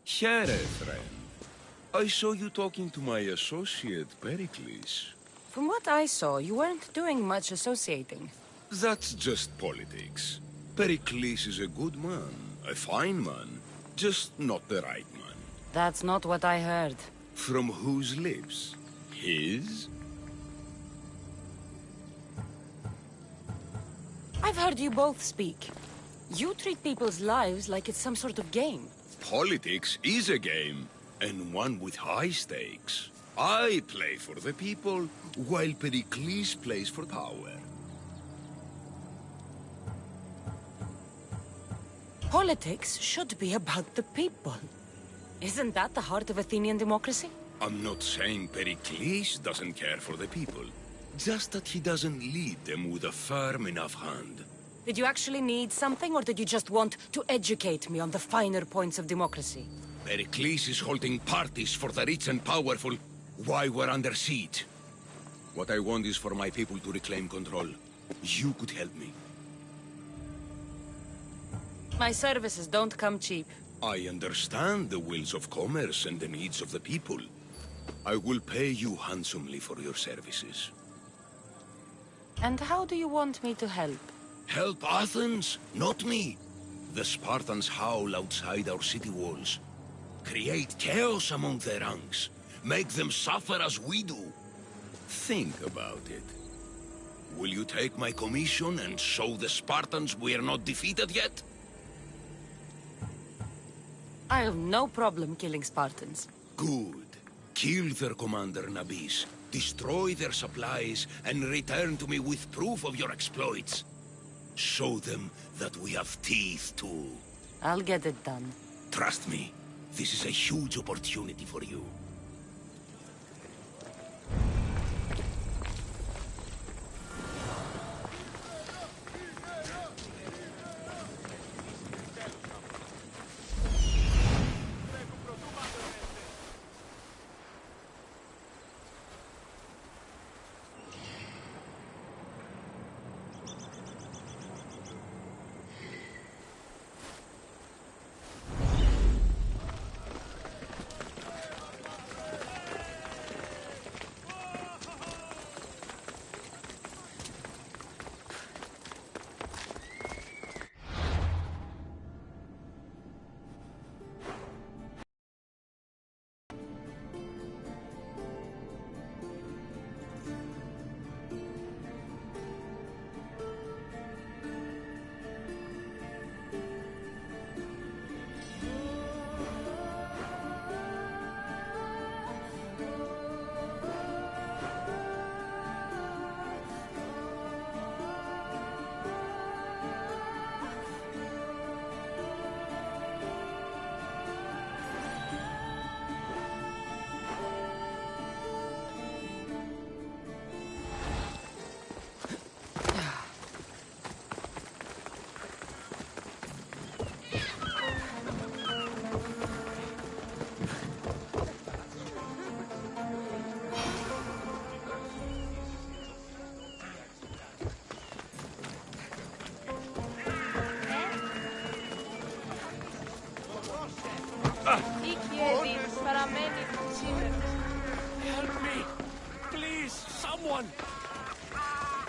Here, friend. I saw you talking to my associate, Pericles. From what I saw, you weren't doing much associating. That's just politics. Pericles is a good man, a fine man, just not the right man. That's not what I heard. From whose lips? His? I've heard you both speak. You treat people's lives like it's some sort of game. Politics is a game, and one with high stakes. I play for the people, while Pericles plays for power. Politics should be about the people. Isn't that the heart of Athenian democracy? I'm not saying Pericles doesn't care for the people, just that he doesn't lead them with a firm enough hand. Did you actually need something, or did you just want to educate me on the finer points of democracy? Pericles is holding parties for the rich and powerful while we're under siege. What I want is for my people to reclaim control. You could help me. My services don't come cheap. I understand the wills of commerce and the needs of the people. I will pay you handsomely for your services. And how do you want me to help? Help Athens, not me. The Spartans howl outside our city walls. Create chaos among their ranks. Make them suffer as we do. Think about it. Will you take my commission and show the Spartans we are not defeated yet? I have no problem killing Spartans. Good. Kill their commander Nabis, destroy their supplies, and return to me with proof of your exploits. Show them that we have teeth too. I'll get it done. Trust me, this is a huge opportunity for you. run!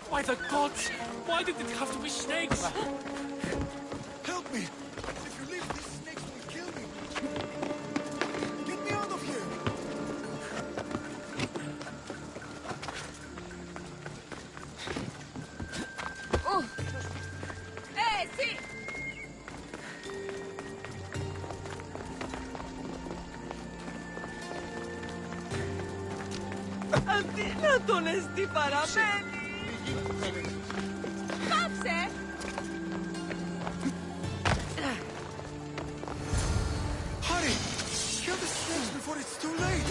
By the gods! Why did it have to be snakes? Help me! If you leave, these snakes will kill me! Get me out of here! Oh! Hey, see! Αδύνατον εστί παραμένει! Πάψε! Hurry! Kill the snakes before it's too late!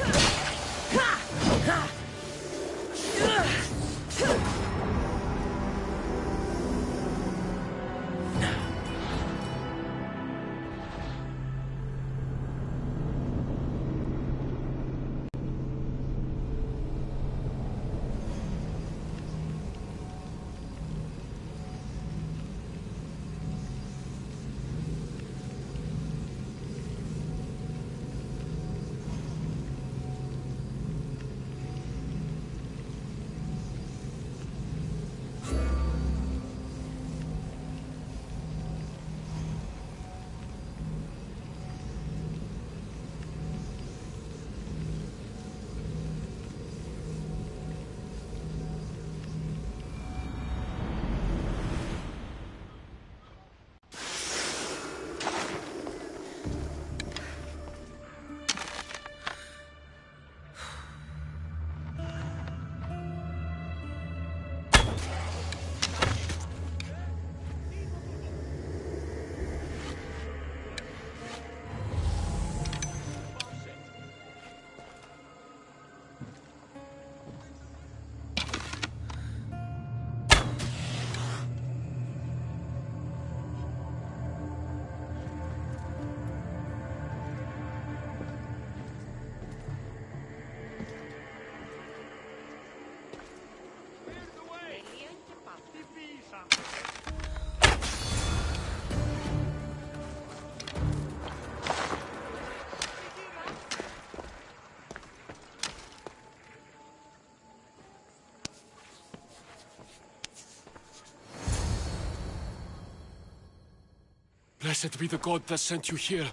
Blessed be the god that sent you here.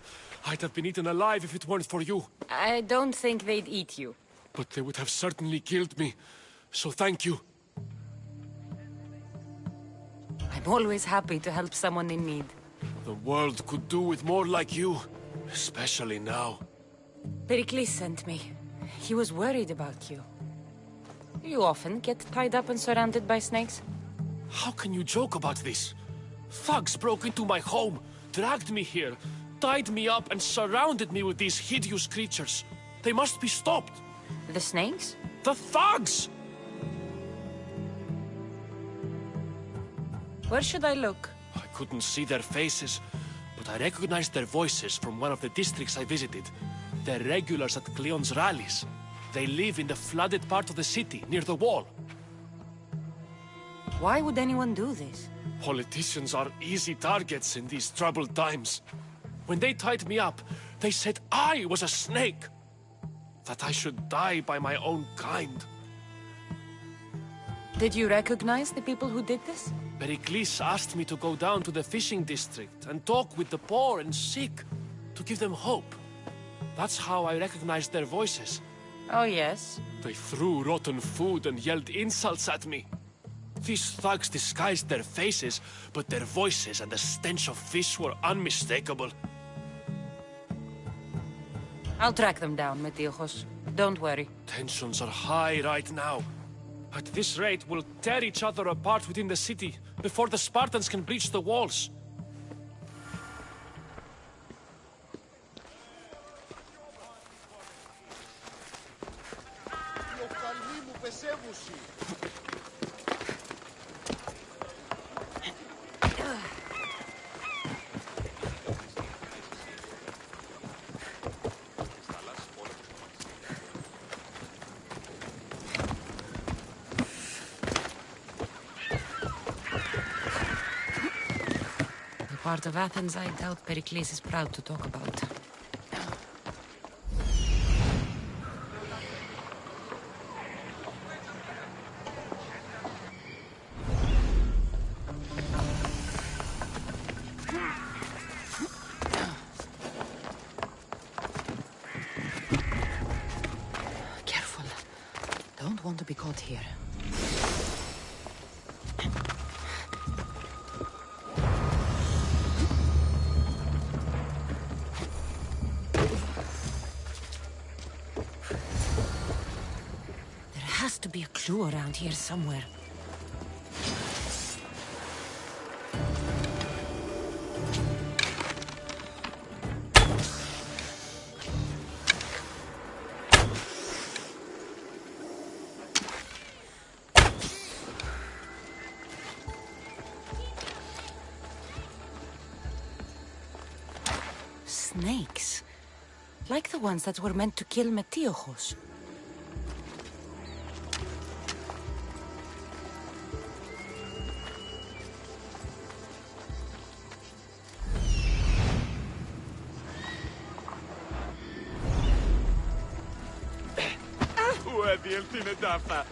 I'd have been eaten alive if it weren't for you. I don't think they'd eat you. But they would have certainly killed me. So thank you. I'm always happy to help someone in need. The world could do with more like you. Especially now. Pericles sent me. He was worried about you. You often get tied up and surrounded by snakes? How can you joke about this? Thugs broke into my home, dragged me here, tied me up and surrounded me with these hideous creatures. They must be stopped. The snakes? The thugs! Where should I look? I couldn't see their faces, but I recognized their voices from one of the districts I visited. They're regulars at Cleon's rallies. They live in the flooded part of the city, near the wall. Why would anyone do this? Politicians are easy targets in these troubled times. When they tied me up, they said I was a snake. That I should die by my own kind. Did you recognize the people who did this? Pericles asked me to go down to the fishing district and talk with the poor and sick, to give them hope. That's how I recognized their voices. Oh, yes? They threw rotten food and yelled insults at me. These thugs disguised their faces, but their voices and the stench of fish were unmistakable. I'll track them down, Metiojos. Don't worry. Tensions are high right now. At this rate, we'll tear each other apart within the city, before the Spartans can breach the walls. Part of Athens I doubt Pericles is proud to talk about. be caught here. There has to be a clue around here somewhere. Snakes. Like the ones that were meant to kill Metiojos. وهذه التندافة.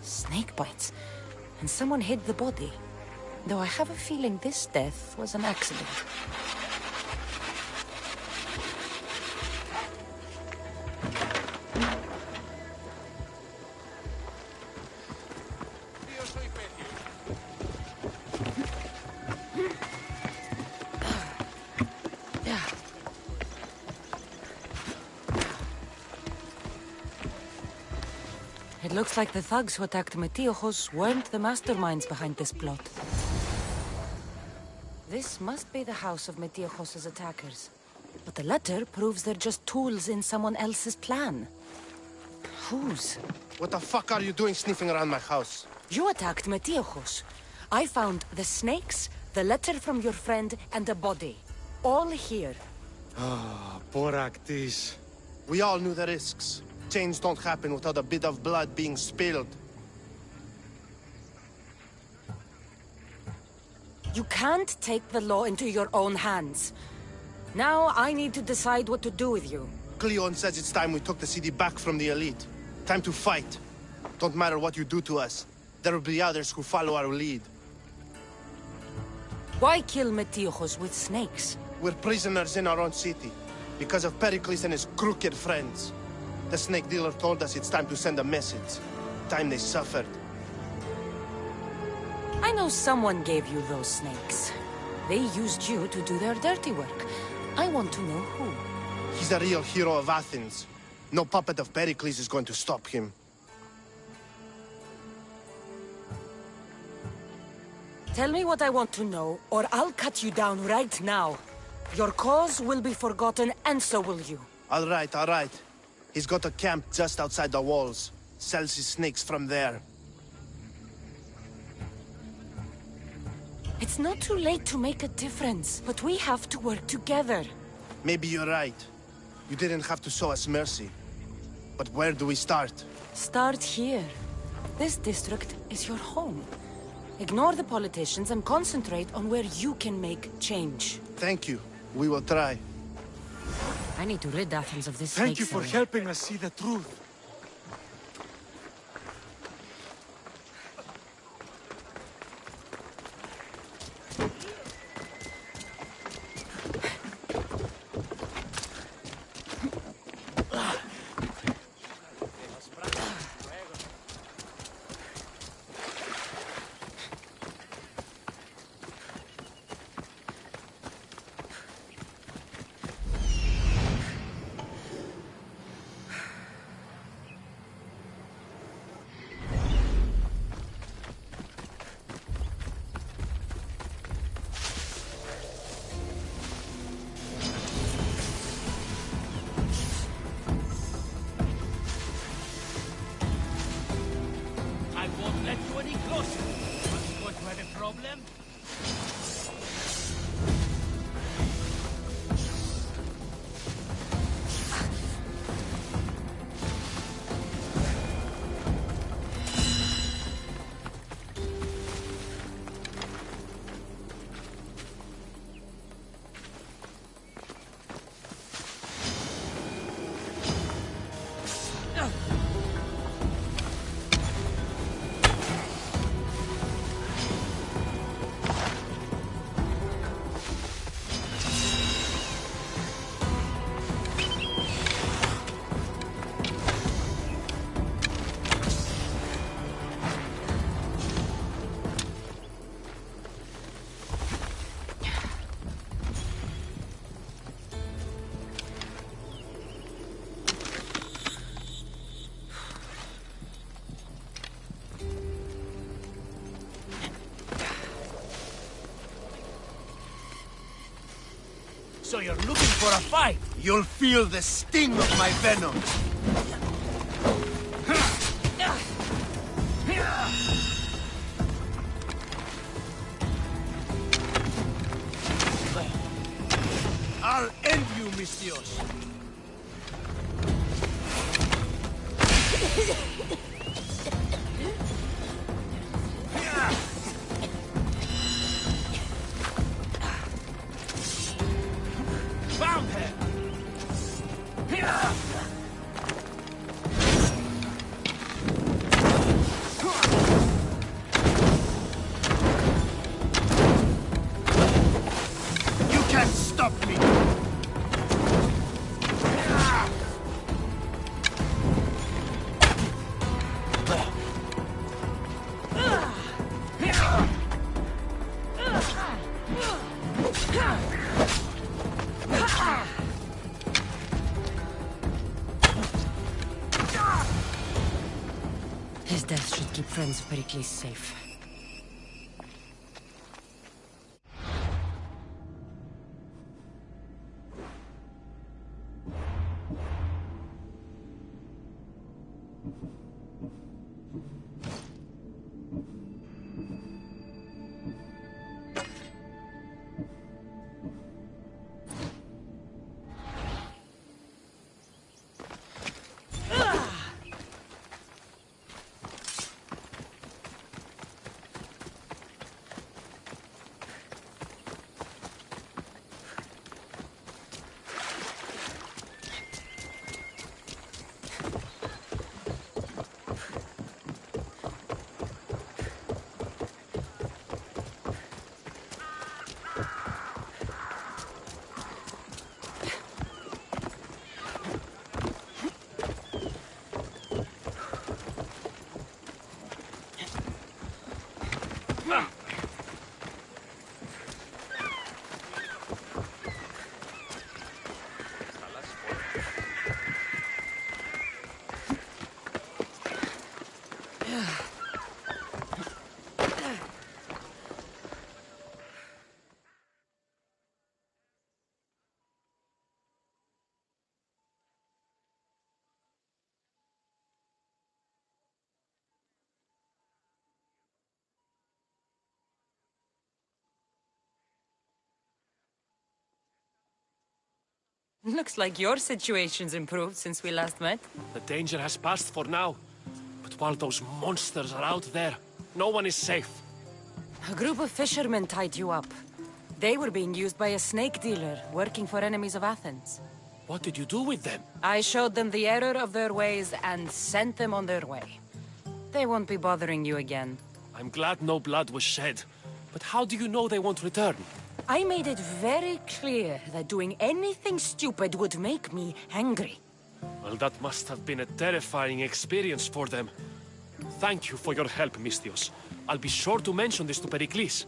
Snake bites. And someone hid the body. Though I have a feeling this death was an accident. It looks like the thugs who attacked Metiojos weren't the masterminds behind this plot. This must be the house of Metiojos' attackers. But the letter proves they're just tools in someone else's plan. Whose? What the fuck are you doing sniffing around my house? You attacked Metiojos. I found the snakes, the letter from your friend, and a body. All here. Ah, poor Actis. We all knew the risks. Change don't happen without a bit of blood being spilled. You can't take the law into your own hands. Now I need to decide what to do with you. Cleon says it's time we took the city back from the elite. Time to fight. Don't matter what you do to us. There will be others who follow our lead. Why kill Metiojos with snakes? We're prisoners in our own city. Because of Pericles and his crooked friends. The snake dealer told us it's time to send a message. Time they suffered. I know someone gave you those snakes. They used you to do their dirty work. I want to know who. He's a real hero of Athens. No puppet of Pericles is going to stop him. Tell me what I want to know, or I'll cut you down right now. Your cause will be forgotten, and so will you. All right, all right. He's got a camp just outside the walls. Sells his snakes from there. It's not too late to make a difference, but we have to work together. Maybe you're right. You didn't have to show us mercy. But where do we start? Start here. This district is your home. Ignore the politicians and concentrate on where you can make change. Thank you. We will try. I need to rid Athens of this Thank you snake for cell. helping us see the truth. So you're looking for a fight? You'll feel the sting of my venom. I'll end you, Mistios. Found her! You can't stop me! His death should keep friends of Pericles safe. Looks like your situation's improved since we last met. The danger has passed for now. But while those monsters are out there, no one is safe. A group of fishermen tied you up. They were being used by a snake dealer working for enemies of Athens. What did you do with them? I showed them the error of their ways and sent them on their way. They won't be bothering you again. I'm glad no blood was shed. But how do you know they won't return? I made it very clear that doing anything stupid would make me angry. Well, that must have been a terrifying experience for them. Thank you for your help, Mistios. I'll be sure to mention this to Pericles.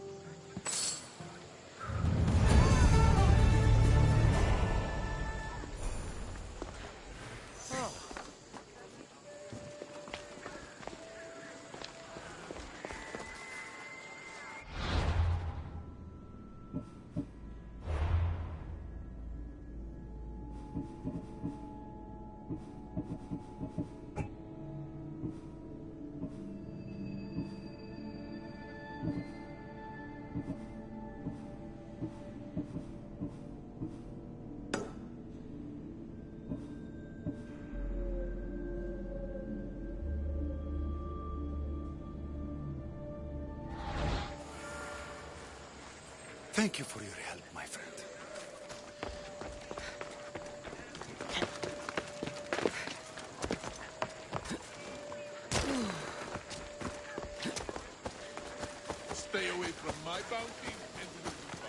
Thank you for your help, my friend. Stay away from my bounty and you will be fine.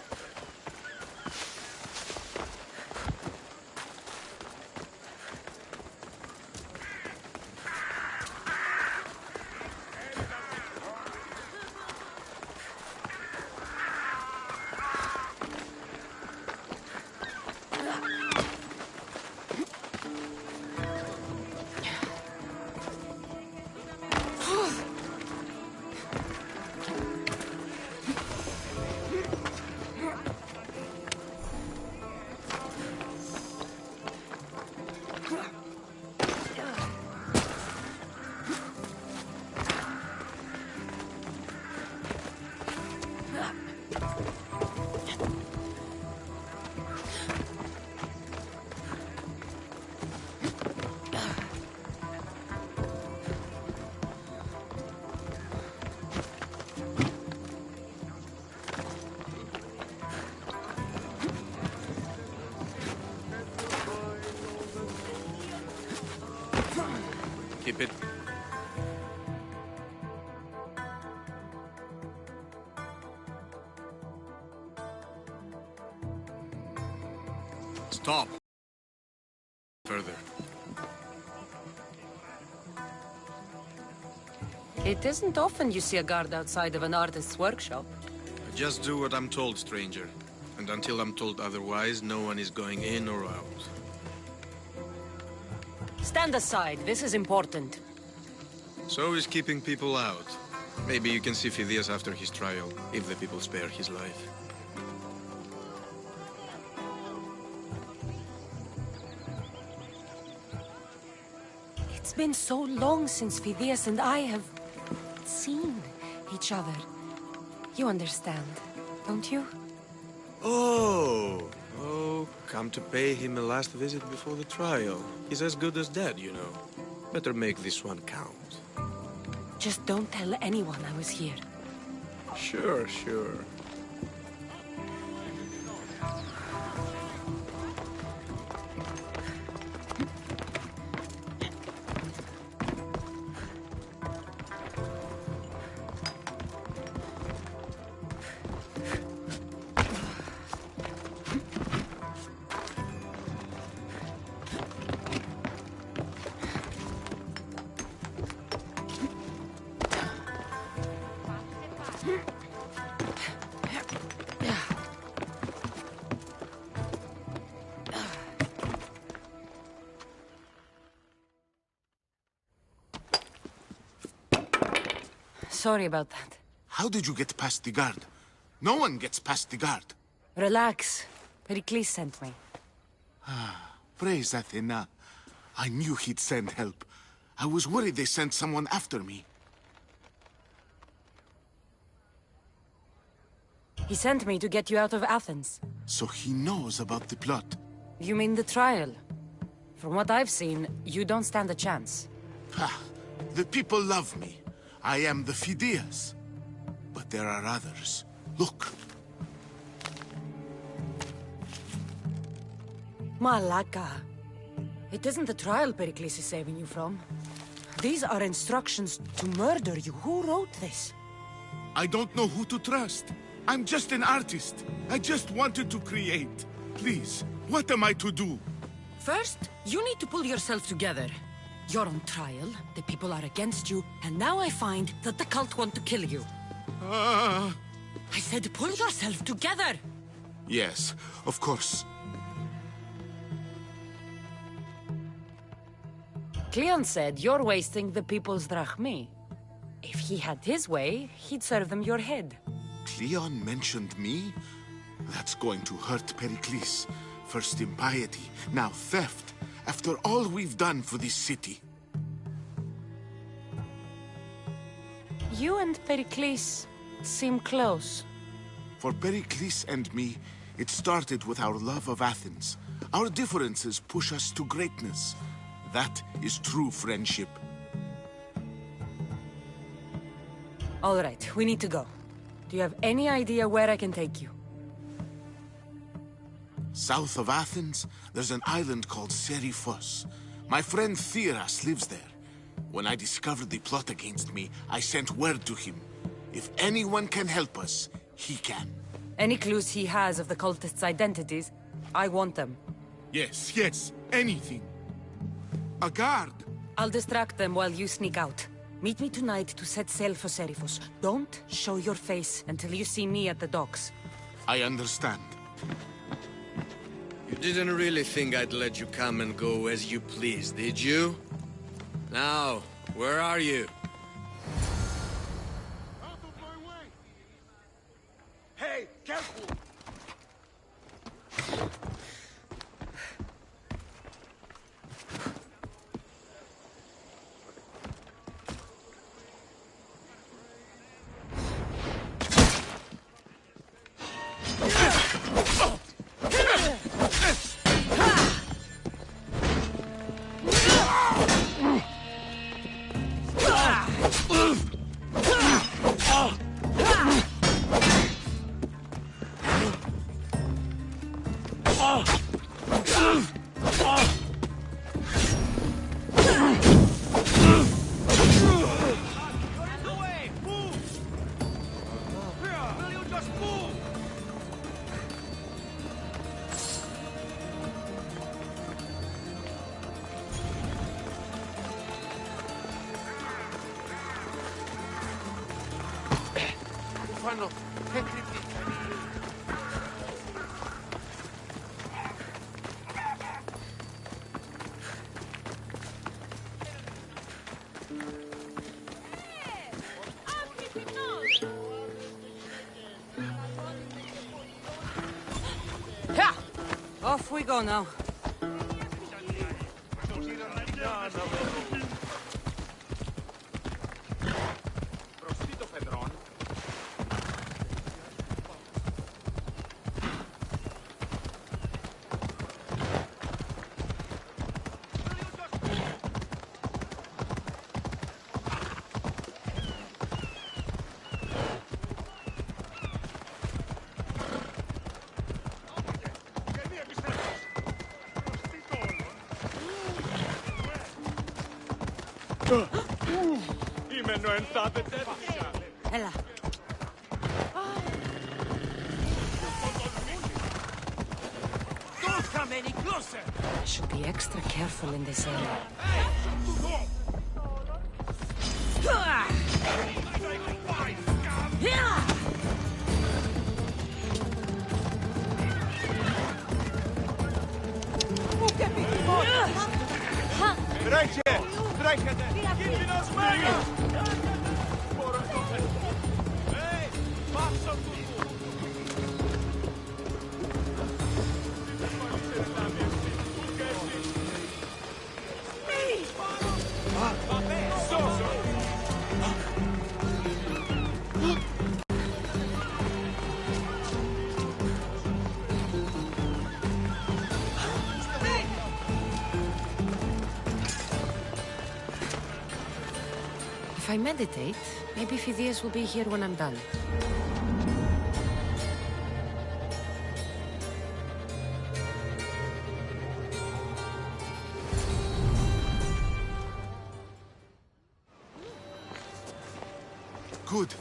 keep it. Stop. Further. It isn't often you see a guard outside of an artist's workshop. I just do what I'm told, stranger. And until I'm told otherwise, no one is going in or out. Stand aside, this is important. So is keeping people out. Maybe you can see Phidias after his trial, if the people spare his life. It's been so long since Phidias and I have seen each other. You understand, don't you? Oh, come to pay him a last visit before the trial. He's as good as dead, you know. Better make this one count. Just don't tell anyone I was here. Sure, sure. Sorry about that. How did you get past the guard? No one gets past the guard. Relax. Pericles sent me. Praise Athena. I knew he'd send help. I was worried they sent someone after me. He sent me to get you out of Athens. So he knows about the plot. You mean the trial? From what I've seen, you don't stand a chance. Ha! The people love me. I am the Phidias. But there are others. Look. Malaka. It isn't the trial Pericles is saving you from. These are instructions to murder you. Who wrote this? I don't know who to trust. I'm just an artist. I just wanted to create. Please, what am I to do? First, you need to pull yourself together. You're on trial, the people are against you, and now I find that the cult want to kill you. I said pull yourself together! Yes, of course. Cleon said you're wasting the people's drachmi. If he had his way, he'd serve them your head. Cleon mentioned me? That's going to hurt Pericles. First impiety, now theft. After all we've done for this city. You and Pericles seem close. For Pericles and me, it started with our love of Athens. Our differences push us to greatness. That is true friendship. All right, we need to go. Do you have any idea where I can take you? South of Athens, there's an island called Seriphos. My friend Theras lives there. When I discovered the plot against me, I sent word to him. If anyone can help us, he can. Any clues he has of the cultists' identities, I want them. Yes, anything. A guard! I'll distract them while you sneak out. Meet me tonight to set sail for Seriphos. Don't show your face until you see me at the docks. I understand. You didn't really think I'd let you come and go as you please, did you? Now, where are you? Out of my way! Hey, careful! Άνω, έτρεπε. Off we go now. Έλα. Don't come any closer! I should be extra careful in this area. Τρέχε! Τρέχετε! Κίνδυνος μέγας! If I meditate, maybe Phidias will be here when I'm done. Good.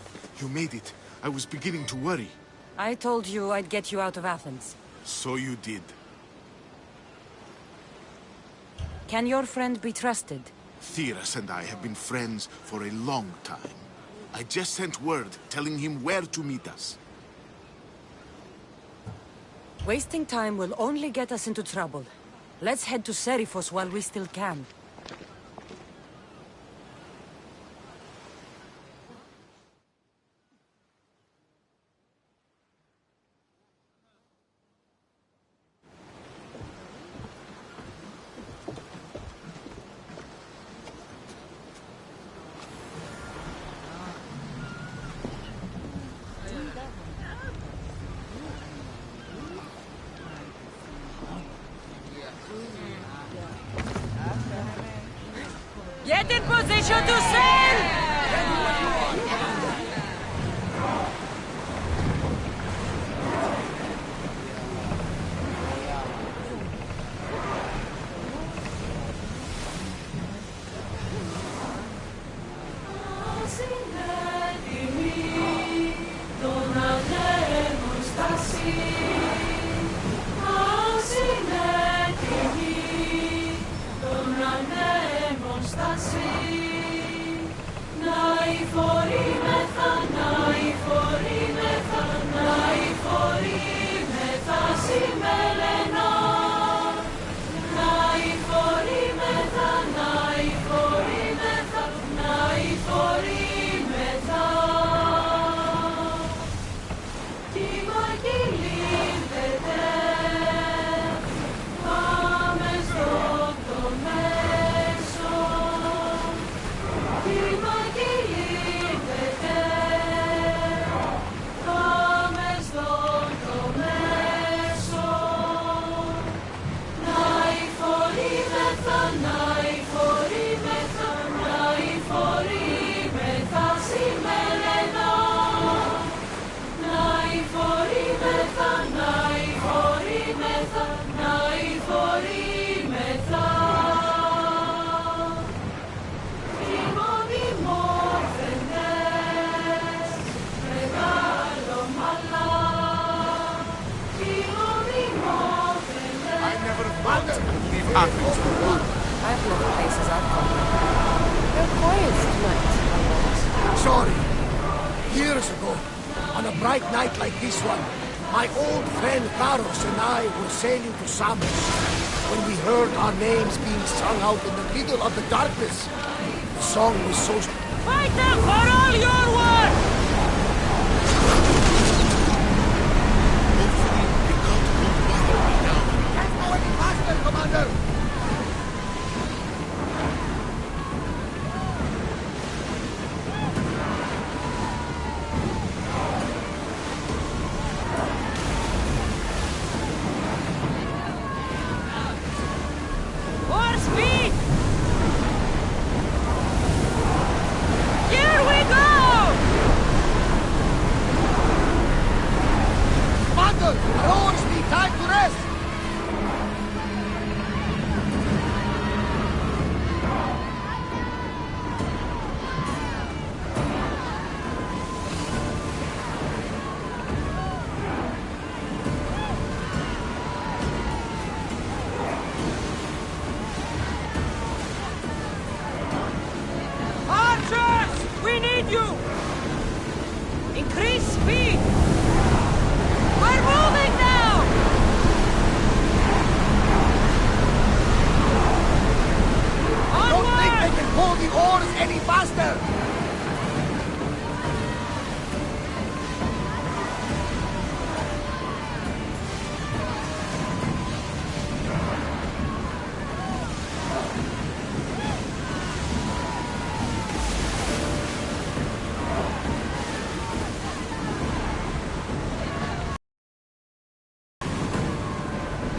You made it. I was beginning to worry. I told you I'd get you out of Athens. So you did. Can your friend be trusted? Theras and I have been friends for a long time. I just sent word telling him where to meet us. Wasting time will only get us into trouble. Let's head to Seriphos while we still can. Get in position to sail! Athens. I've left places I've gone. They're quiet tonight. Sorry. Years ago, a On a bright night like this one, my old friend Tharos and I were sailing to Samos when we heard our names being sung out in the middle of the darkness. The song was so... Fight them for all your worth! Hopefully, the cult won't bother me now. Can't go any faster, Commander! More speed! Here we go! Commander, our oars need time to rest! Archers! We need you! Increase speed! We're moving now! Don't think they can pull the oars any faster!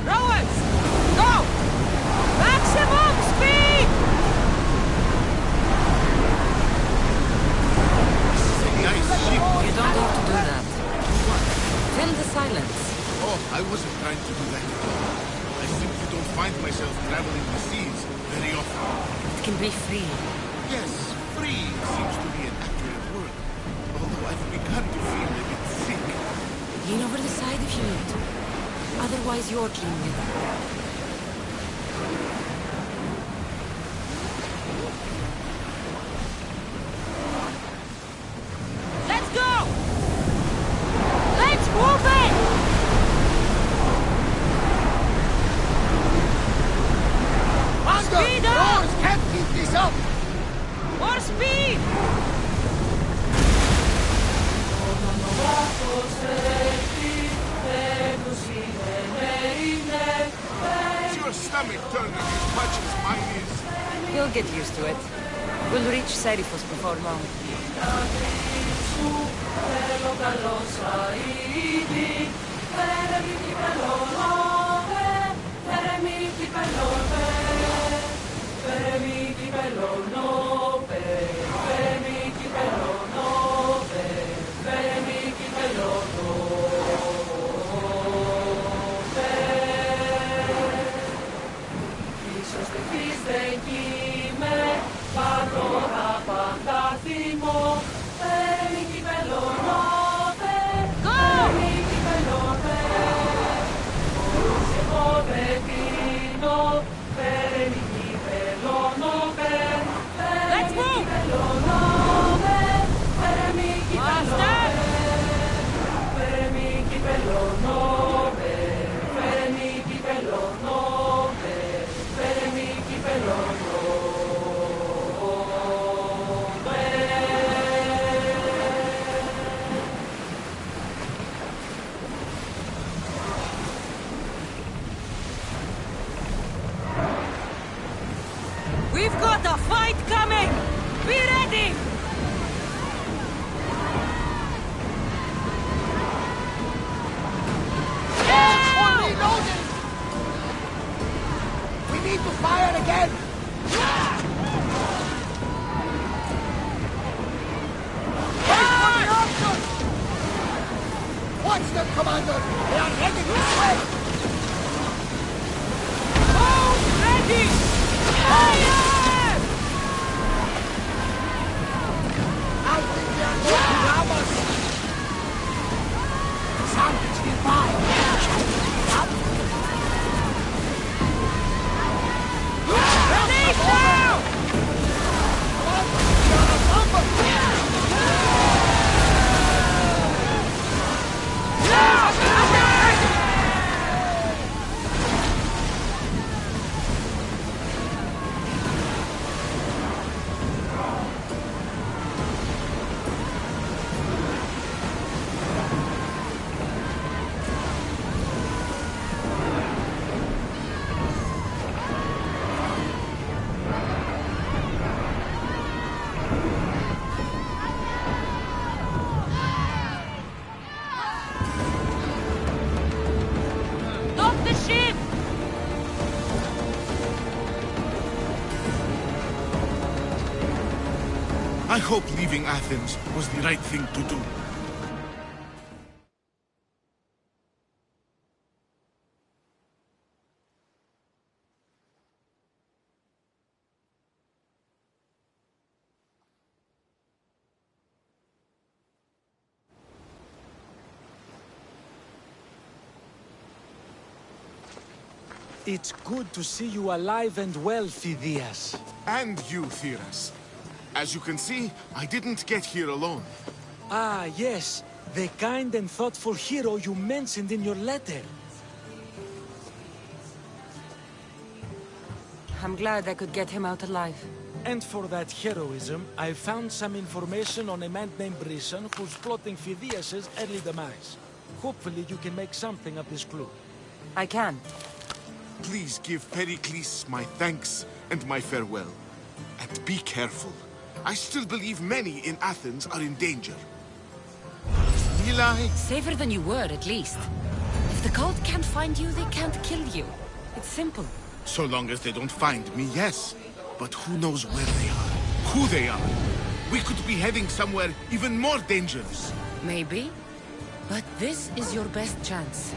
Rowers! Go! Maximum speed! You don't have to do that. Fill the silence. Oh, I wasn't trying to do that at all. I simply don't find myself traveling the seas very often. It can be free. Yes, free seems to be an accurate word. Although I've begun to feel a bit sick. Lean over the side if you need to. Otherwise, you're clean with it. Let's go! Let's move it! Commander, Speed the up! oars can't keep this up! More speed! Is your stomach turning as much as mine is? You'll get used to it. We'll reach Serifos before long. Let's move! We've got a fight coming! Be ready! We're reloading! We need to fire again! Wait for the option! Watch them, Commander! They are heading this way! Boat ready! Fire! I think they are going to ram us! Something's nearby! Up! Release now! Come on! We are outnumbered! I hope leaving Athens was the right thing to do. It's good to see you alive and well, Phidias. And you, Theras. As you can see, I didn't get here alone. Ah, yes. The kind and thoughtful hero you mentioned in your letter. I'm glad I could get him out alive. And for that heroism, I found some information on a man named Brisson who's plotting Phidias' early demise. Hopefully you can make something of this clue. I can. Please give Pericles my thanks and my farewell. And be careful. I still believe many in Athens are in danger. Eli? Safer than you were, at least. If the cult can't find you, they can't kill you. It's simple. So long as they don't find me, yes. But who knows where they are, who they are. We could be heading somewhere even more dangerous. Maybe. But this is your best chance.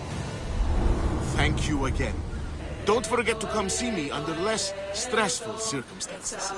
Thank you again. Don't forget to come see me under less stressful circumstances.